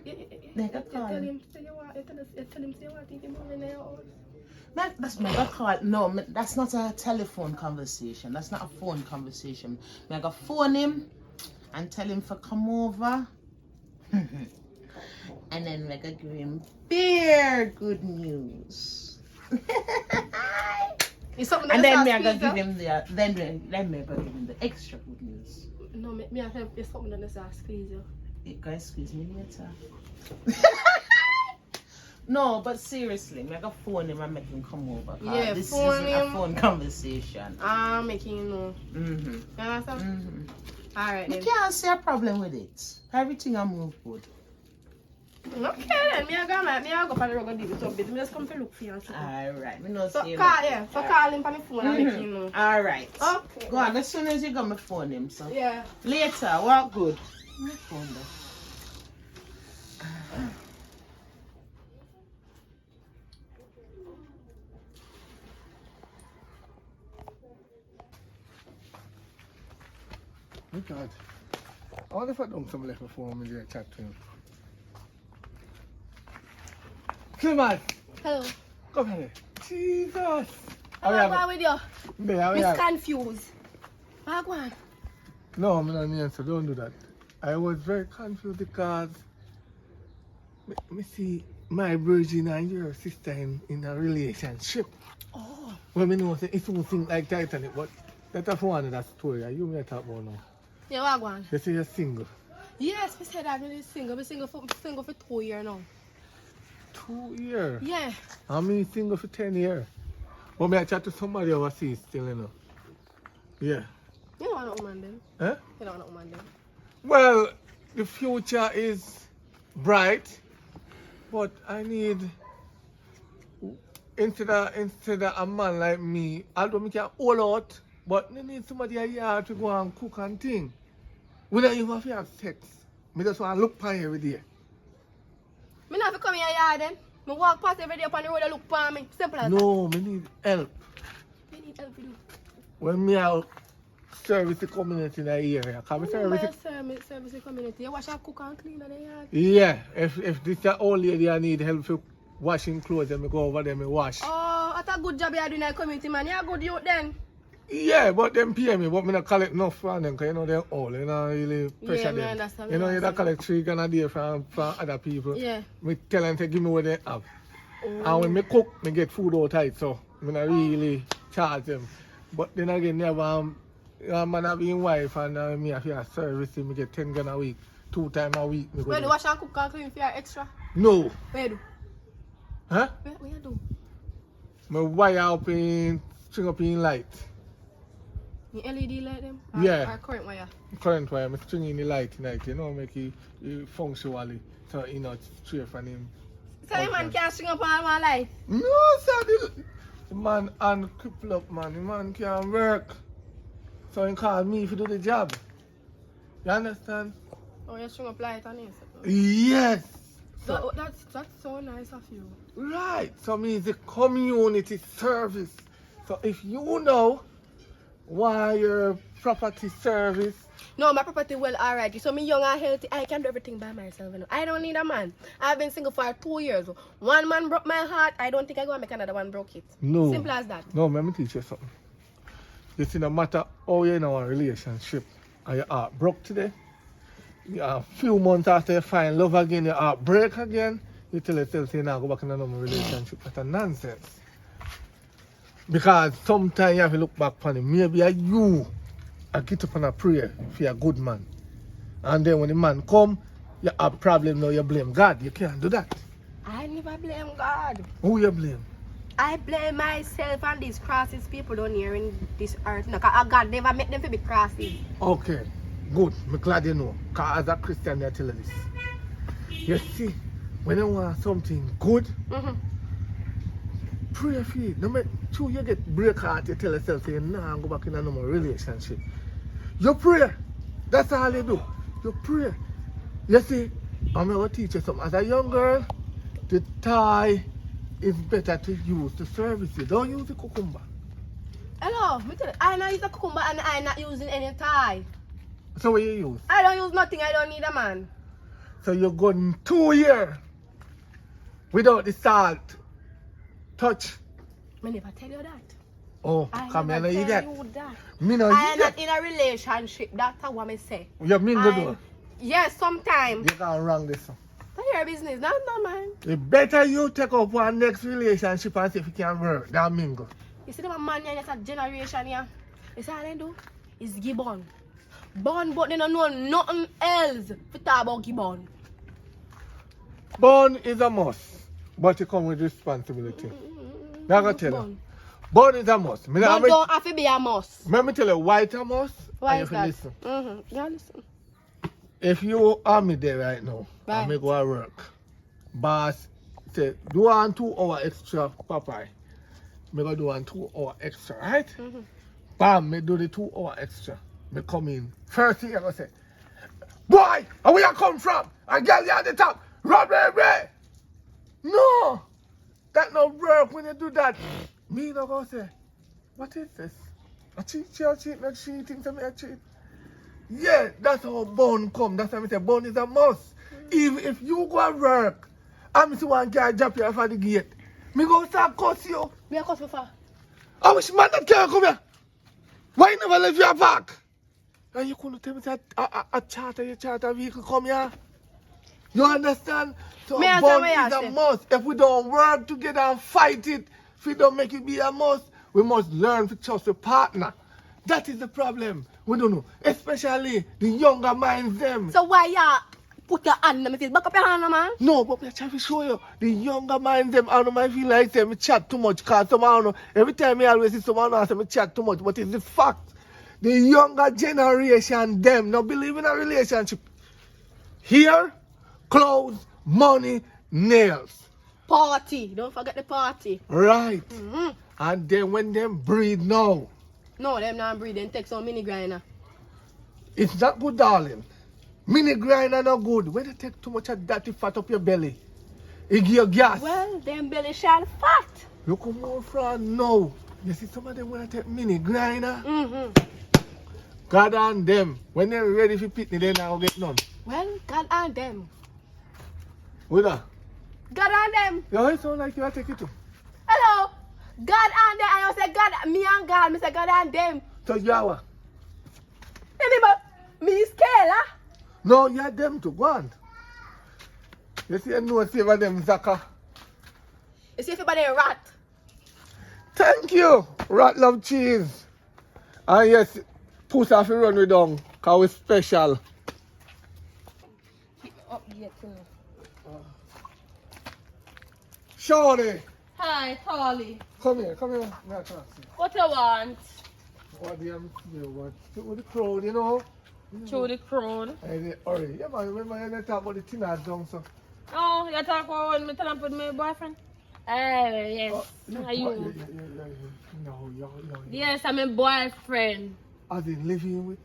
They go you call tell him. him, say you want, you tell him, say you want to move in your house. That's me. I call no. That's not a telephone conversation. That's not a phone conversation. Me I go phone him and tell him to come over, and then we go give him bare good news. It's something And then that's me I squeeze, gonna give him the then me I gonna give him the extra good news. No, me I have it's something that's squeeze you. You guys squeeze me later. No, but seriously, me I gotta phone him and make him come over. 'Cause Yeah, this phone isn't a him. phone conversation. I'm making you know. Mm-hmm. You understand? Mm-hmm. Alright You then. can't see a problem with it. Everything I move good. Okay then, me I go for the road and do it up bit. Me just come to look for you. Alright, me know So say call, yeah. So call him on the phone and make you know. Alright. Okay. Go on, as soon as you go, me phone him. So Yeah. later, walk good. Me phone them. Oh God. I wonder if I don't some left before me to chat to him. Come on, Hello. come here. Jesus. How Hurry are up. you with you? There, hurry Miss up. confused. How go on? No, I'm not answer. Don't do that. I was very confused because me see my virgin and your sister in a relationship. Oh. Well, me know say it's something like Titanic, but that's one of that story. You may talk about now. Yeah, what go on? You say you're single. Yes, we said that really single. We single for 2 years now. 2 years. Yeah. I'm single for 10 years. But me I chat to somebody overseas still, you know. Yeah. You don't want a woman then. Huh? You don't want a woman then. Well, the future is bright, but I need instead of a man like me, although me can hold out, but I need somebody a yard to go and cook and thing. We don't even have to have sex. Me just want to look for you every day. Me not have to come here yard then. Me walk past every day up on the road and look for me. Simple as that. No, me need help. Me need help with you. When me out service the community in the area. Can we service it? Service the community. You wash and cook and clean in the yard. Yeah, if this the old lady I need help for washing clothes, then me go over there, me wash. Oh, that's a good job you're doing in the community, man. You're a good youth then. Yeah, but them pay me, but me not collect enough from them, because you know they're old, you know, really pressure Yeah, me them. understand, You know, me you don't understand. collect 3 grand a day from other people. Yeah. Me tell them to give me what they have. Oh. And when me cook, me get food out of it, so me not really charge them. But then again, never, a man have his wife and me have to service him, me get 10 grand a week, 2 times a week. Me go When you there. wash and cook and clean for your extra? No. What you do? Huh? What you do? Me wire up in, string up in light. The LED light them? Yeah. Or current wire? Current wire, I string in the light tonight, you know, make it functionally, so you know, straight from him. So the man can't string up all my life? No, sir, the man and cripple up, man. The man can't work. So he call me to do the job. You understand? Oh, you string up light on it? Yes. So, That's so nice of you. right. So means the community service. So if you know why your property service. No, my property well alright. So me young and healthy, I can do everything by myself. You know. I don't need a man. I've been single for 2 years. One man broke my heart. I don't think I go and make another one broke it. No. Simple as that. No, let me teach you something. You see, no matter how you're in a relationship, and your heart broke today, a few months after you find love again, your heart break again, you tell yourself you're not go back in a normal relationship. That's a nonsense. Because sometimes you have to look back on it. Maybe you get up and a prayer for a good man. And then when the man come, you have a problem now, you blame God. You can't do that. I never blame God. Who you blame? I blame myself and these crosses people down here in this earth. No, 'cause God never make them to be crosses. Okay, good. I'm glad you know. Because as a Christian, I tell you this. You see, when you want something good, pray for it. No matter true, you get break heart, you tell yourself, you nah, go back in a normal relationship. You pray. That's all you do. You pray. You see, I'm going to teach you something. As a young girl, the tie is better to use to service you. Don't use the cucumber. Hello, me tell you, I not use a cucumber and I not using any tie. So what you use? I don't use nothing. I don't need a man. So you're going 2 years without the salt touch. Me never tell you that. Oh, I come here, never no eat tell that. you that. Me no I eat am that. not in a relationship. That's what I say. You mean to do? Yes, sometimes. You can't wrong this one. That's your business. No, man. It better you take up one next relationship and see if you can work than mingle. You see them man here, that's a generation here. You see how they do? It's Gibbon. Born, but they don't know nothing else to talk about Gibbon. Born is a must, but it comes with responsibility. Now I gotta tell you. Born is a must. Born don't have to be a must. Let me tell you, white a must. Why and is you that? listen. Yeah, listen. If you are me there right now, Right. and me go to work, boss say, do one 2 hour extra, Popeye. Me go do one 2 hour extra, right? Bam, me do the 2 hour extra. Me come in. First thing I go say, boy, and where you come from? And girl, you at the top. Run, baby. No, that no work when you do that. Me no go say, what is this? A cheat, not cheating, so me a cheat. Yeah, that's how bone come. That's why I say bone is a must. Even if you go to work, and see one guy drop you off at the gate, me go start cuss you. Me a cuss you for? I wish man that can't come here. Why you never leave your back? And you couldn't tell me that your charter vehicle come here. You understand? So Me bond understand is what a you say. must. If we don't work together and fight it, if we don't make it be a must, we must learn to trust a partner. That is the problem. We don't know. Especially the younger minds them. So why you put your hand on me face? Back up your hand, man. No, but me trying to show you. The younger minds them, I don't know, I feel like say me chat too much because someone, every time I always see someone else say me chat too much, but it's the fact. The younger generation them not believe in a relationship. Here, clothes, money, nails. Party. Don't forget the party. Right. And then when them breed now, No, them not breathing. Take some mini grinder. it's not good, darling. Mini grinder not good. When you take too much of that, it fat up your belly. It give you gas. Well, them belly shall fat. You come more from now. You see some of them when I take mini grinder. God and them. When they're ready for pitney, they now get none. Well, God and them. With that. God and them. You it sound like you are taking it too. Hello. God and them. I say God, me and God. Me say God and them. So you are. Remember, me is Kayla. No, you are them too. Go on. You see, no favor them, Zaka. You see everybody rat. Thank you. Rat love cheese. And yes, push off the run with down. Because we're special. Keep me up here too. Shawnee. Hi, Polly. Come here. May I talk to you? What you want? What do you want? With the crowd, you know? Through the crowd. And hurry. Yeah, man, remember you talk about the thinner down, so. Oh, you talk about when me tell him put my boyfriend? Yes. Are you? No. Yes, I'm a boyfriend. As in living with?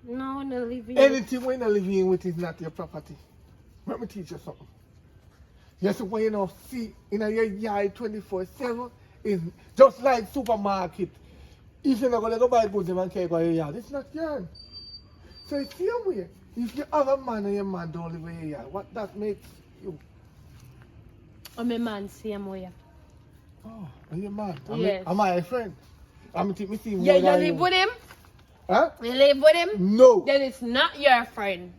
No, no living. Anything when you're living with is not your property. Let me teach you something. Yes, when you know, see in your yard 24/7 is just like supermarket. If you're not going to go buy goods and can't go to your yard, it's not yours. So it's the same way. If you have a man and your man don't live in your yard, what that makes you? I'm a man, same way. Oh, and your man? Yes. Am I a friend? I'm think me see more Yeah, you than live with him? Huh? You live with him? No. Then it's not your friend.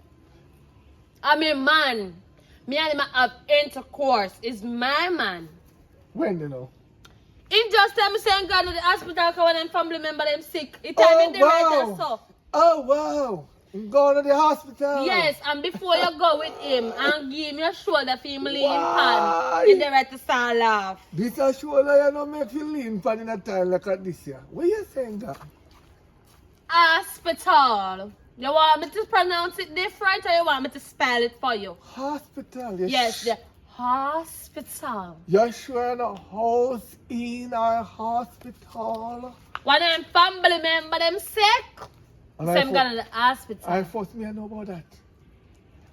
I'm a man. Me and him have intercourse. It's my man. When you know? He just tell me saying God to the hospital because when them family member them sick. He tell me the right and so. Oh wow. I'm going to the hospital. Yes, and before you go with him and give him your shoulder for him lean Why? pan, you the right to start laugh. This a shoulder you don't make you lean pan in a time like this year. What you saying that? Hospital. You want me to pronounce it different or you want me to spell it for you? Hospital. Yes, the hospital. You're sure in a house in a hospital? When them family member them sick, And so I'm going to the hospital. I first me I know about that.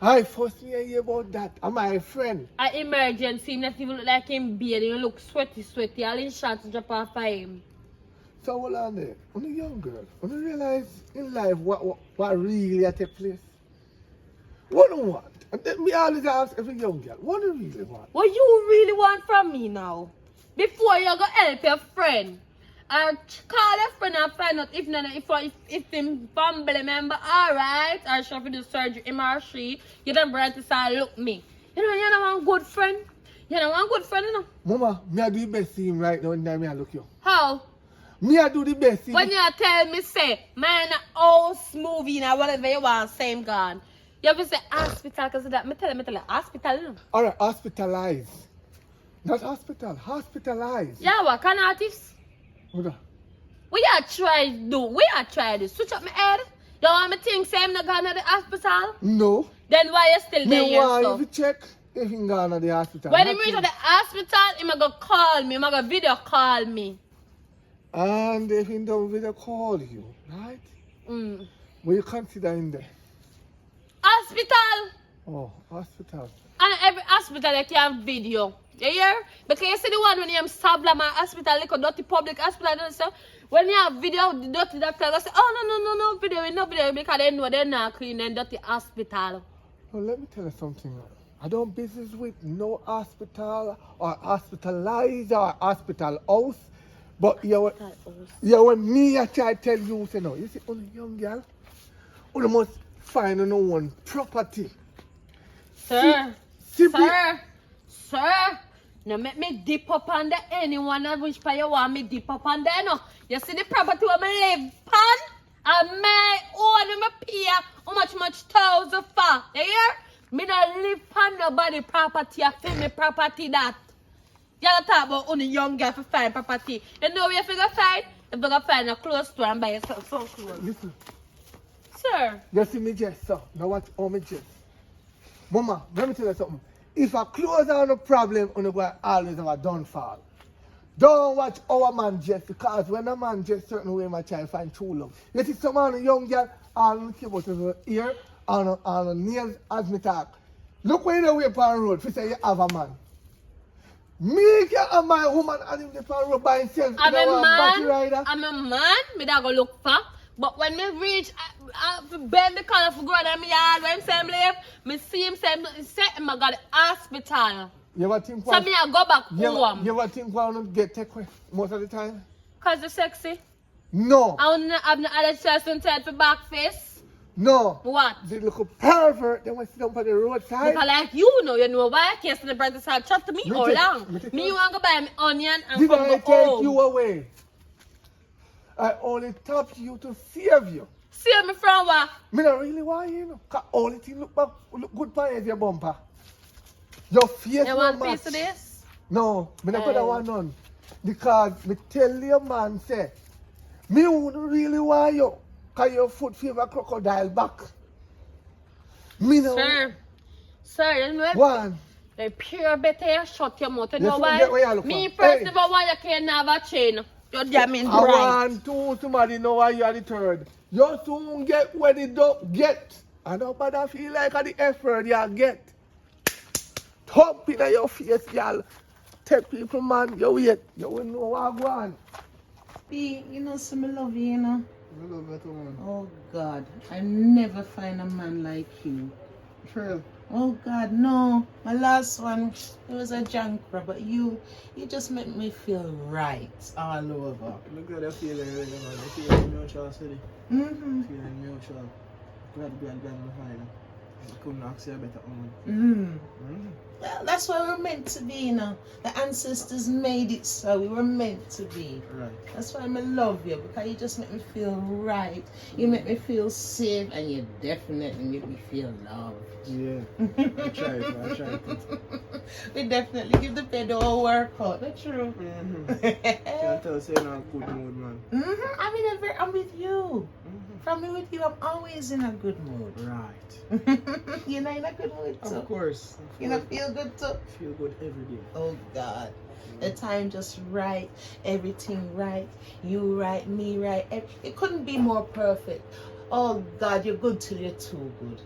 I first me I hear about that. Am my friend? An emergency, him not even look like him beard, he look sweaty, all his shots drop off of him. So hold on there. On a young girl, when you realize in life what really a take place. What do you want? And then me always ask every young girl, what do you really want? What you really want from me now? Before you go help your friend, or call your friend and find out if him family member alright, or she do surgery, him or she, you don't bring to say, look me. You don't want good friend? You don't want good friend, you know? Mama, me I do the best thing right now and then me I look you. How? Me I do the best. When you tell me say, man, house movie or whatever you want, same gone. You have to say hospital because that me tell you, hospital. You know. Alright, hospitalized. Not hospital, hospitalized. Yeah, what kind of artist? Hold on. We are try do. We are try this. Switch up my head. You want me think say I'm not going to the hospital? No. Then why you still there Me want yourself? you to check if you gone to the hospital. When he Not reach you. to the hospital, he might go call me. He might go video call me. And if he don't video call you, right? Mm. What you consider in there? Hospital. Oh, hospital. And every hospital they can have video. You hear? Because you see the one when you have Sabla hospital, like a dirty public hospital and stuff. When you have video, the dirty doctor will say, oh no video, no video, because they know they're not clean and dirty hospital. Well, let me tell you something. I don't business with no hospital or hospitalized or hospital house. But when me I try to tell you, say no, you see, only young girl, you must find no one property. Sir, Simply, sir, now make me dip up under anyone that wish for you want me dip up under, no. You see the property where I live pan? And my own, me pay how much thousand for. You hear? Me not live on nobody property, I feel me property that. You don't talk about only young girl to find property. You know where you figure find? You figure find a clothes store and buy yourself some clothes. listen, Sir. you see me just, so, now watch all me just. Mama, let me tell you something. If I close down a problem, you go always have a downfall. Don't watch our man just because when a man just certain way, my child find true love. You see some man, a young girl, all I care about his ear and nails as me talk. Look when you way upon the road, you say you have a man. Me can have my woman and him upon the road by himself. I'm You know, a battery man. rider. I'm a man. Me da go look for. But when me reach, I bend the color for going in my yard. When him live, me see him say him I got the hospital. You ever think So me I go back you home. ever think why I don't get take away most of the time? Cause you're sexy. No. I don't have no other chance inside for back face. No. What? They look pervert. They want to sit down by the roadside. Because like you know why I can't stand the brother side chat to me Me all take- long. me take- Me you want to go buy me onion and Did come I go take home. you away? I only tapped you to save you. See me from what? Me not really want you know. Cause only thing look good for you is your bumper. Your face You no want match. piece of this? No, me not gonna want none. Because me tell your man say, me wouldn't really want you. Cause your foot favor crocodile back. Me no Sir, you know one. the pure better you shut your mouth. You You know forget where you why? look Me for. first Hey. never want you can have a chain. You're damn I right. want to somebody know why you are the third. You soon get what you don't get. I don't bother feel like the effort you get. Thump in your face, y'all. Take people, man, you wait. You will know what go on. B, you know, some love you, you know. I love that woman. Oh God, I never find a man like you. Trail. Oh God, no. My last one, it was a junker, but you just make me feel right all over. Look at that feeling right now, man. I feel like mutual city. Mm-hmm. Feeling mutual. Glad behind. I couldn't ask you a better woman. Mm-hmm. Well, that's why we're meant to be, you know. The ancestors made it so. We were meant to be. Right. That's why I love you, because you just make me feel right. You make me feel safe, and you definitely make me feel loved. Yeah. I tried it. We definitely give the pedal a workout. That's true. Can't tell say you're in a good mood, man. I'm with you. From me with you, I'm always in a good mood. Right. You're not in a good mood too. Of course. You know, feel good too. Feel good every day. Oh God. The time just right, everything right, you right, me right. It couldn't be more perfect. Oh God, you're good till you're too good.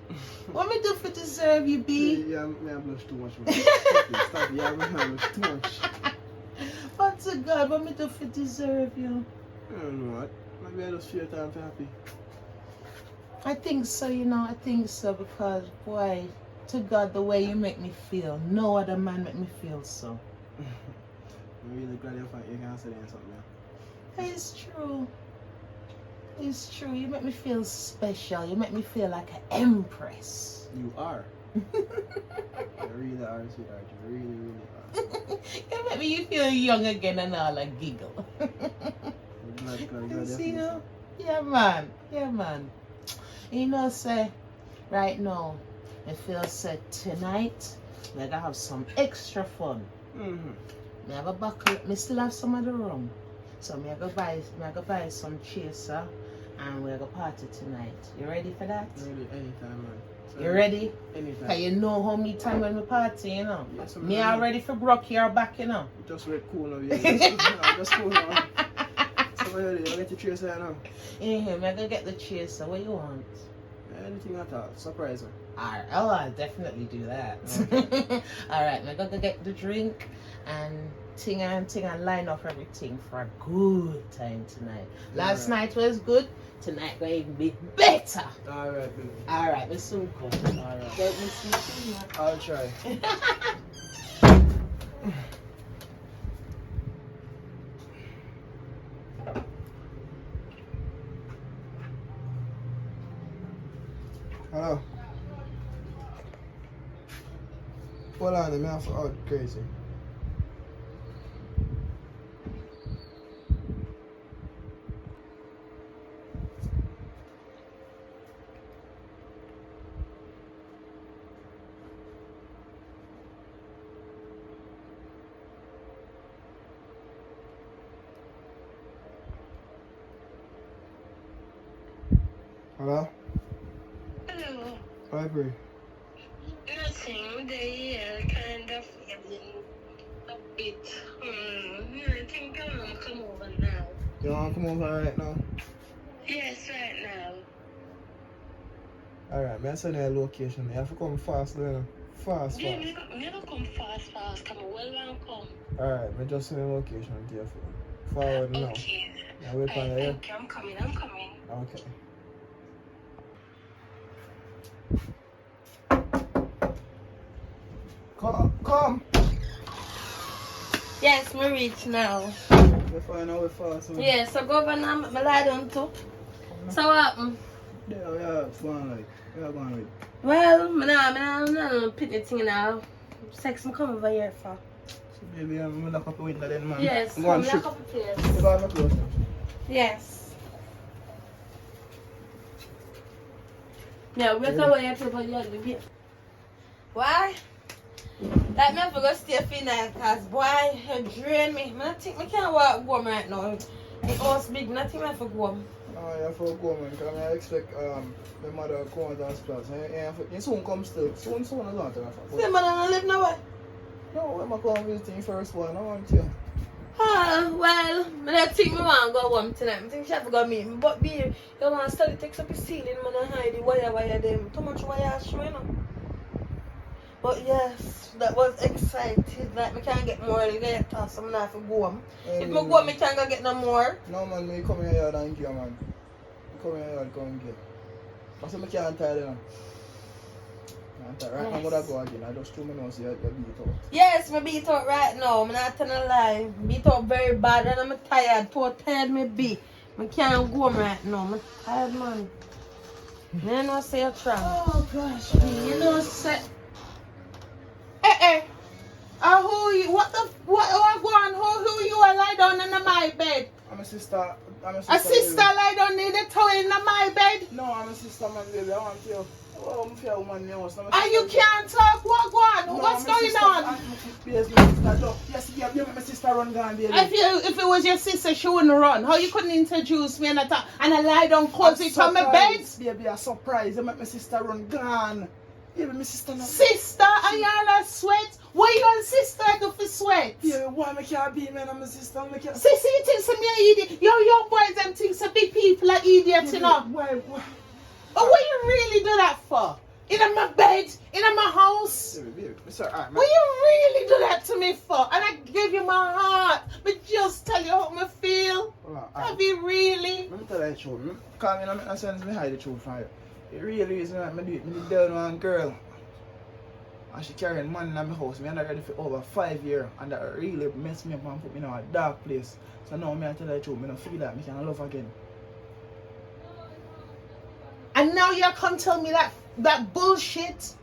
What me do for deserve you, B? Yeah, I blush too much, man. Stop. Yeah, I blush too much. Oh to God, what me do for deserve you? I don't know what. Maybe I just feel time to happy. I think so, you know, I think so, because boy, to God, the way you make me feel, no other man make me feel so. I'm really glad you can say that something. It's true. It's true. You make me feel special. You make me feel like an empress. You are. You really are, sweetheart. You really are. You make me feel young again and all, I giggle. I'm Psychological, See definitely. you? Yeah, man. Yeah, man. You know, say, right now, I feel say tonight, we're gonna have some extra fun. Mm-hmm. Me have a buckle, me still have some of the rum. So me go buy some chaser and we're gonna party tonight. You ready for that? Ready anytime, man. So, You ready? Anytime. Cause you know how me time when we party, you know. Yes, Me man. all ready for broke your back, you know. Just wait cool now, yeah. Just cool now. So where you get the trace there now? Yeah, me gonna get the chaser. What you want? Anything at all. Surprise me. Alright, oh, I'll definitely do that. Alright, I'm gonna get the drink and ting and line up everything for a good time tonight. Last night was good, tonight going to even be better. Alright, baby. Alright, we soon come. Alright. Let me see you. I'll try. Hello. Hold on, I'm off out crazy. Hello? Hello. Hi, Brie. Nothing. They kind of feeling a bit. I think I'm gonna come over now. You wanna come over right now? Yes, right now. Alright, man, send you a location. You have to come fast, you know. Fast. Yeah, me go come fast. Come well and come. Alright, me just send a location to you. Forward now. Okay. Yeah, wait for you, yeah? Thank you. I'm coming. Okay. Come. Yes, me reach now. We find out we fast. Man. Yeah, so go over now, me lie down too. So what happened? Yeah, we are going like. We are going with. Well, me nah put the thing now. Sex me come over here for. So baby, I'm lock up the window then, man. Yes, I'm come going lock shoot. up the place. You got me close now. Yes. Yeah, we can wait until the other day. Why? Like me have to go stay for night, cause boy, you drain me. I think I can't walk home right now. The house big, nothing I have to go home. Oh, you have to go, man, because I expect my mother to come out and splash. You soon come still. Soon is not enough. Say, man, I don't live nowhere. No, I'm going to visit you first one. I want you. Well, I don't think I want to go home tonight. I think she have to go meet me. But be you want to study, take up the ceiling, man, and hide the wire them. Too much wire show, you know. But yes, that was exciting. Like, I can't get more later, so I'm not have to go home. If I go home, I can't go get no more. No, man, me come here and get, man. Come here and come and get. I said, I can't tell you. Right now, I'm going to go again. I just 2 minutes, you beat out. Yes, I beat out right now. I'm not telling a lie. Beat out very bad and I'm tired. Too tired me be. I can't go home right now. I'm tired, man. I don't know say you're trying. Oh gosh, you know, say. Who you? What go on? Who you are lie down in my bed? I'm a sister. A sister lie down in the towel in my bed? No, I'm a sister, man, baby. I want you. Oh, I'm a woman, you know. And you can't talk? What go on? No, What's my going sister, on? Yes, my sister. Look, yes, yeah, my sister run down, baby. If it was your sister, she wouldn't run. How you couldn't introduce me and I lie down cozy to my bed? Baby, a surprise. You make my sister run gone. Baby, my sister not. Sister, and y'all sweat? What you and sister do for sweat? Yeah, why me can't be, man? I'm a sister. Me can't. Sissy, you think some idiot? Yo, young boys, them think some big people are idiots, you know? Why? But what you really do that for? In my bed? In my house? Baby, sorry, alright, man. What you really do that to me for? And I gave you my heart. But just tell you how I feel. Have you really? Let me tell you the truth. Because I make sense, me hide the truth from you. The real reason I do it, I did down one girl. And she carrying money in my house. Me and I ready for over 5 years. And that really messed me up and put me in a dark place. So now I tell you the truth, I don't feel that I can love again. And now you come tell me that bullshit?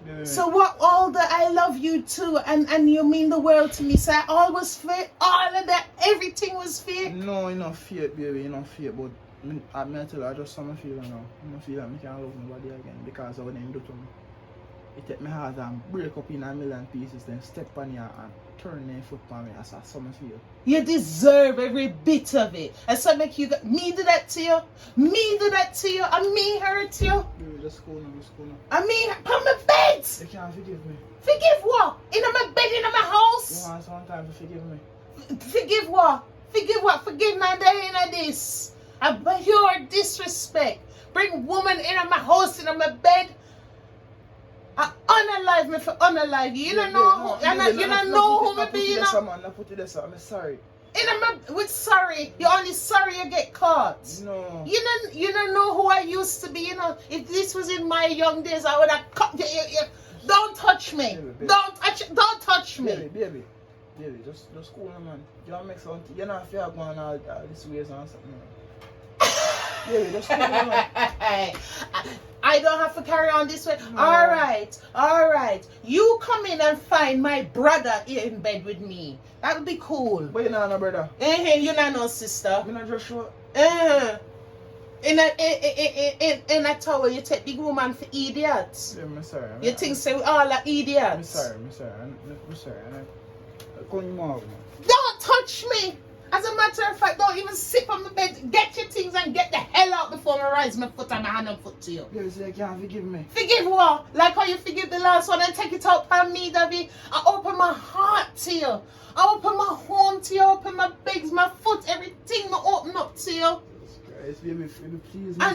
Yeah. So what? All the I love you too, and you mean the world to me. So I always feel all of that. Everything was fake. No, you not fake, baby. You not fake, but I tell you, I just some feel now. I feel like I can't love nobody again because of what they do to me. It take my heart and break up in a million pieces, then step on you and turn their foot on me. That's how some feel. You deserve every bit of it. And so make you me do that to you. Me do that to you. And me hurt you. Baby, just go now, I mean, on my bed. You can't forgive me. Forgive what? In my bed, in my You house. want some time to forgive me? Forgive what? Forgive what? Forgive now that in this. But your disrespect. Bring woman in my house, in my bed. I unalive me for unalive you. You don't know who, you don't know who me be, you know. I'm sorry. With sorry, you're only sorry you get caught. No. You don't know who I used to be, you know. If this was in my young days, I would have cut you. Don't touch me. Baby. Don't touch me. Baby, just cool, man. You don't make something. You're not fair going all this ways or something. Baby, just cool, man. I don't have to carry on this way. No. All right. You come in and find my brother in bed with me. That would be cool. But you're not no brother. You're not no sister. I'm not just sure. In a tower, you take big woman for idiots. Yeah, I'm sorry. You think so we all are idiots? I'm sorry. I call you more. Don't touch me. As a matter of fact, don't even sit on the bed. Get your things and get the hell out before I rise my foot and my hand and foot to you. Yeah, so you can't forgive me. Forgive what? Like how you forgive the last one and take it out on me, David. I open my heart to you. I open my home to you. I open my legs, my foot, everything. I open up to you. Baby, please. No,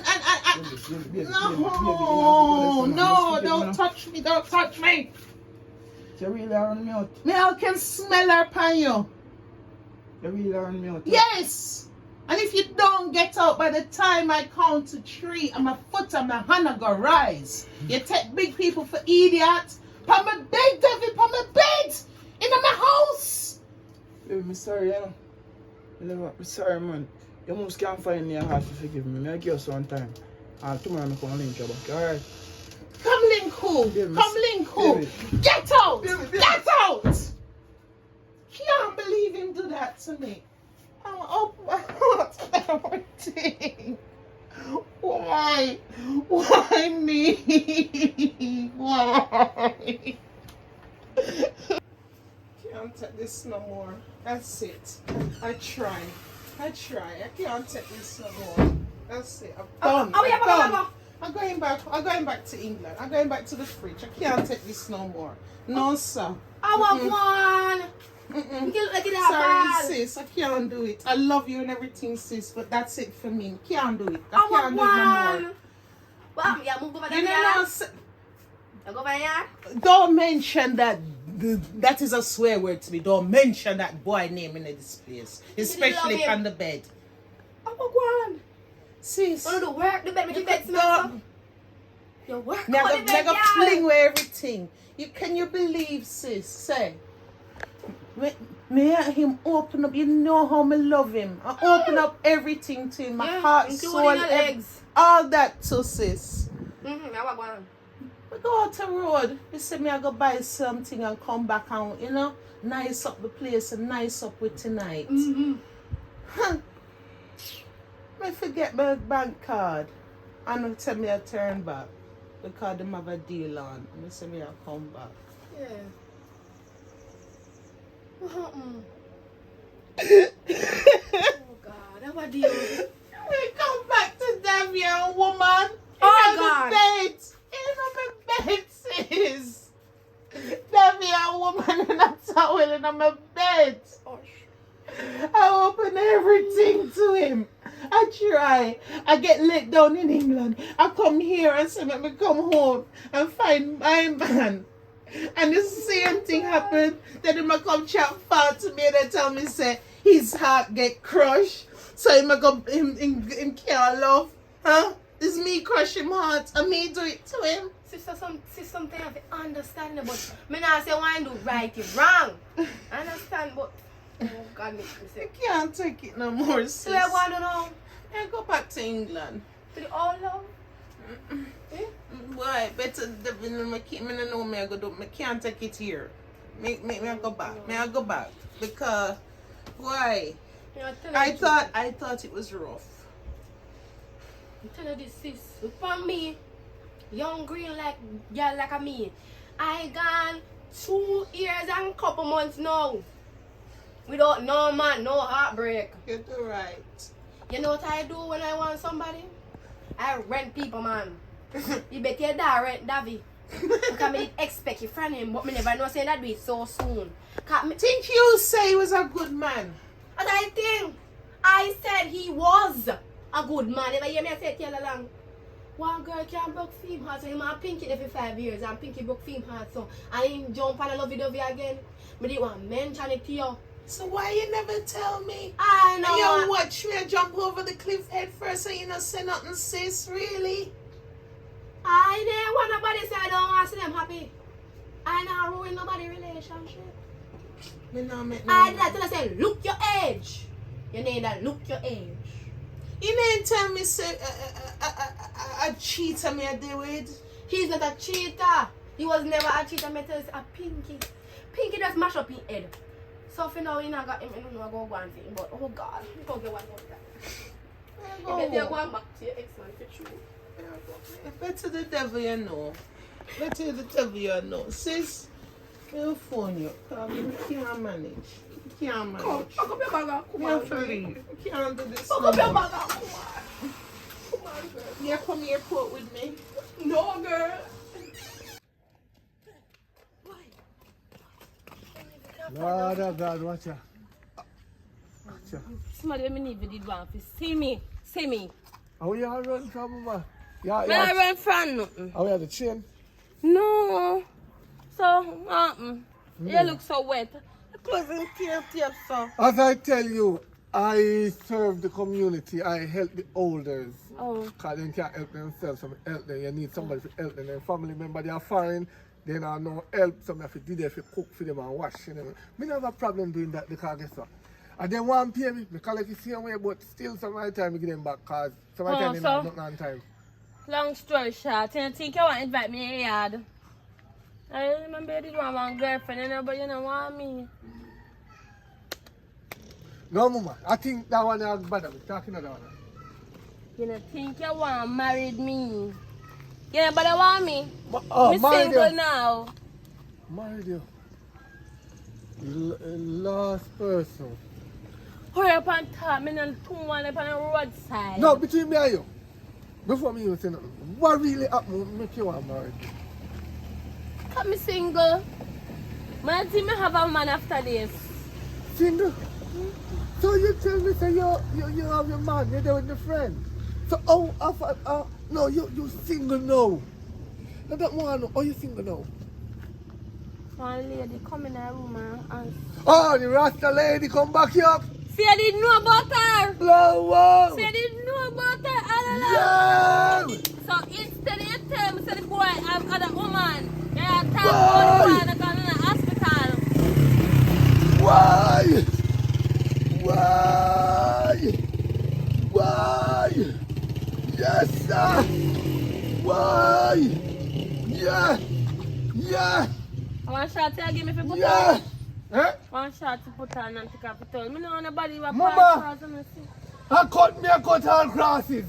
don't touch me. Don't touch me. You really around me out. Me I can smell her upon you. You really around me out. Yes. And if you don't get out by the time I count to 3 and my foot and my hand are gonna rise, you take big people for idiots. Put my bed, David, put my bed in my house. Baby, I'm sorry, you know. I'm sorry, man. You almost can't find your heart to forgive me. I'll give you some time. And tomorrow I'm going to link you back, alright? Come link who? Baby, Come link who? baby. Get out! Baby. Get out! Can't believe him do that to me. I'm open my heart and everything. Why? Why me? Why? Can't take this no more. That's it. I try. I can't take this no more. That's it. I'm done. I'm going back to England. I'm going back to the fridge. I can't take this no more. No, sir. I want one. You can look it Sorry, sis. I can't do it. I love you and everything, sis, but that's it for me. Can't do it. I can't do it no more. Well, yeah, move over there. You go over here. Don't mention that. That is a swear word to me. Don't mention that boy name in this place, especially on the bed. I want one. Sis. Want to do work? The bed, make the bed smell. Your work. Never fling away everything. Can you believe, sis? Say. Me and him open up. You know how me love him. I open up everything to him. My heart, soul, legs. all that to sis. I want one. We go out the road. You say me I go buy something and come back and, you know, nice up the place and nice up with tonight. I forget my bank card and tell me I turn back because them have a deal on. And say me I come back. Yeah. What happened? Oh God, how a deal? We come back to Damien, woman. Oh God. Bed. In my bed, sis. Damien, woman, in a towel in my bed. I open everything to him. I try. I get let down in England. I come here and say, let me come home and find my man. And the same thing happened. Then him come chat far to me and they tell me, say, his heart get crushed. So him can't love. Huh? It's me crush him heart and me do it to him. Sister, something I have to understand, but me not say why I do right is wrong. I understand, but oh God, make me say. I can't take it no more, sis. So I want to know. I go back to England. To the all love. Mm-mm. Boy, better me no know me I go do. Me can't take it here. Make me go back. Me I go back because why? I thought it was rough. I'm telling you this, sis. For me, young green like girl like a me. I gone 2 years and couple months now. Without no man, no heartbreak. You do right. You know what I do when I want somebody? I rent people, man. You bet your dad rent Davy. Because I expect it from him, but me never know say that do it so soon. Think you say he was a good man? And I think I said he was a good man. If I hear me I say it all along. One girl can't broke film heart, so he might Pinky every 5 years and Pinky broke film heart, so and he jump on a love video again. Me didn't want to mention it to you. So why you never tell me? I know. And you watch me jump over the cliff head first and you not say nothing, sis, really? I didn't want nobody say I don't want to see them happy. I not ruin nobody's relationship. Me not make I did that till I say, look your age. You need that, look your age. You didn't tell me say a cheater me I deal with. He's not a cheater. He was never a cheater. Me tell you, a Pinky. Pinky just mash up his head. So for now, you know, got him. I don't know go one thing, but oh God, you go get one more time. You better go back to your ex-man for true. Better the devil you know. Better the devil you know. Sis, we'll phone you. Because we can't manage. We can't manage. Come, pack up your bag. Come We on, have to leave. We can't do this. pack no up your more. bag. Come on. Come on, girl. You come airport with me. No, girl. Lord of God, watch ya. Somebody when me need to did one to see me. See me. How you all run from, mama? Yeah, Me not run from nothing. How you have the chain? No. So, you look so wet. The clothes in tape, so. As I tell you, I serve the community. I help the elders. Oh. Because they can't help themselves. So I help them. You need somebody to help them. Their family member, they are foreign. They don't know help. Some if you did if you cook for them and wash. You know. Me don't have a problem doing that because guess what? And they want to pay me. I collect the same way, but still some of the time I give them back because some of the time they so? not on time. Long story short, you think you want to invite me in your yard? I remember you did want one girlfriend, you know, but you don't want me. No, mama. I think that one is better. We're talking about that one. You don't think you want to marry me? You know, but want me? Me married single you. now. Married you. Last person. Hurry up and talk, me not two one up on the roadside. No, between me and you. Before me even say nothing. What really happened make you want married? Cause me single. I think me have a man after this. Single? So you tell me say you have your man, you're there with your friend. So no, you single now. I don't want to know. Oh, you single now? One lady come in her room and Oh, the Rasta lady come back here. see I didn't know about her. Blow See I didn't know about her all along. Yeah! So instead of you tell me say the boy have other woman, they are talking about the one that gone in the hospital. Why? Why? Why? Yes, sir. Why? Yeah. Yeah. I want shot to give me for put Yeah. on. Eh? One shot to put on and take off it all. Me know nobody will Mama. pass and see. I cut all crosses.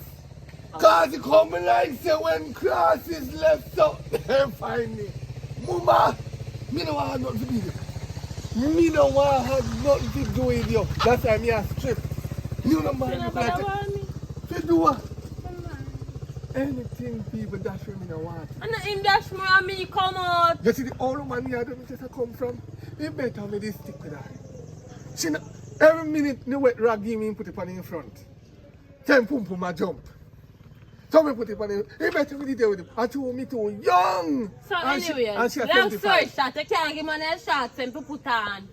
Cause it come like say when crosses left up, they find me. Mama, me don't want nothing to do with you. Me don't want to have nothing to do with you. That's why me a strip. You don't mind You me. know want me. To do what? Anything people dash for me don't want. And not him dash more and me come out. You see the old man here don't just come from? They better me this stick with her. She know, every minute the wet rag give me put it on in front. Then pum pum a jump. So me put it on him. He better me there with him. I told me too young. So And she- anyway, and she a long story 75. short, you can't give man a shot and put on.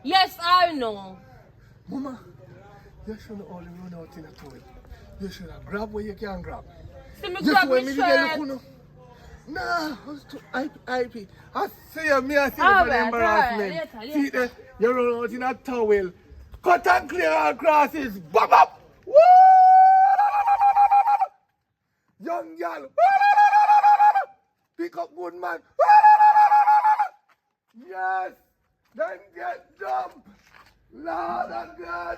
Yes or no? Mama, you shouldn't only run out in a toy. You should have grab where you can grab. See me Just grab when me me there shirt. look, nah, I was too IP. I see you, me I see you All for the right, embarrassment. all right, See later. there, you run out in a towel. Cut and clear all crosses. Bop up. Woo! Young girl. Pick up good man. Yes. Then get dumped. Lord of God.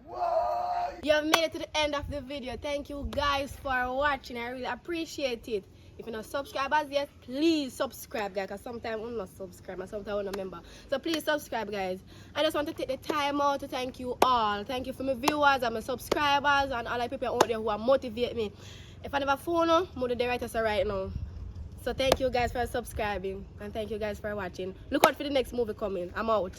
Whoa. You have made it to the end of the video. Thank you guys for watching. I really appreciate it. If you're not subscribers yet, please subscribe, guys. Because sometimes I'm not subscribed and sometimes I'm not a member. So please subscribe, guys. I just want to take the time out to thank you all. Thank you for my viewers and my subscribers and all the people out there who are motivate me. If I never phone them, I'm the writer right now. So thank you guys for subscribing and thank you guys for watching. Look out for the next movie coming. I'm out.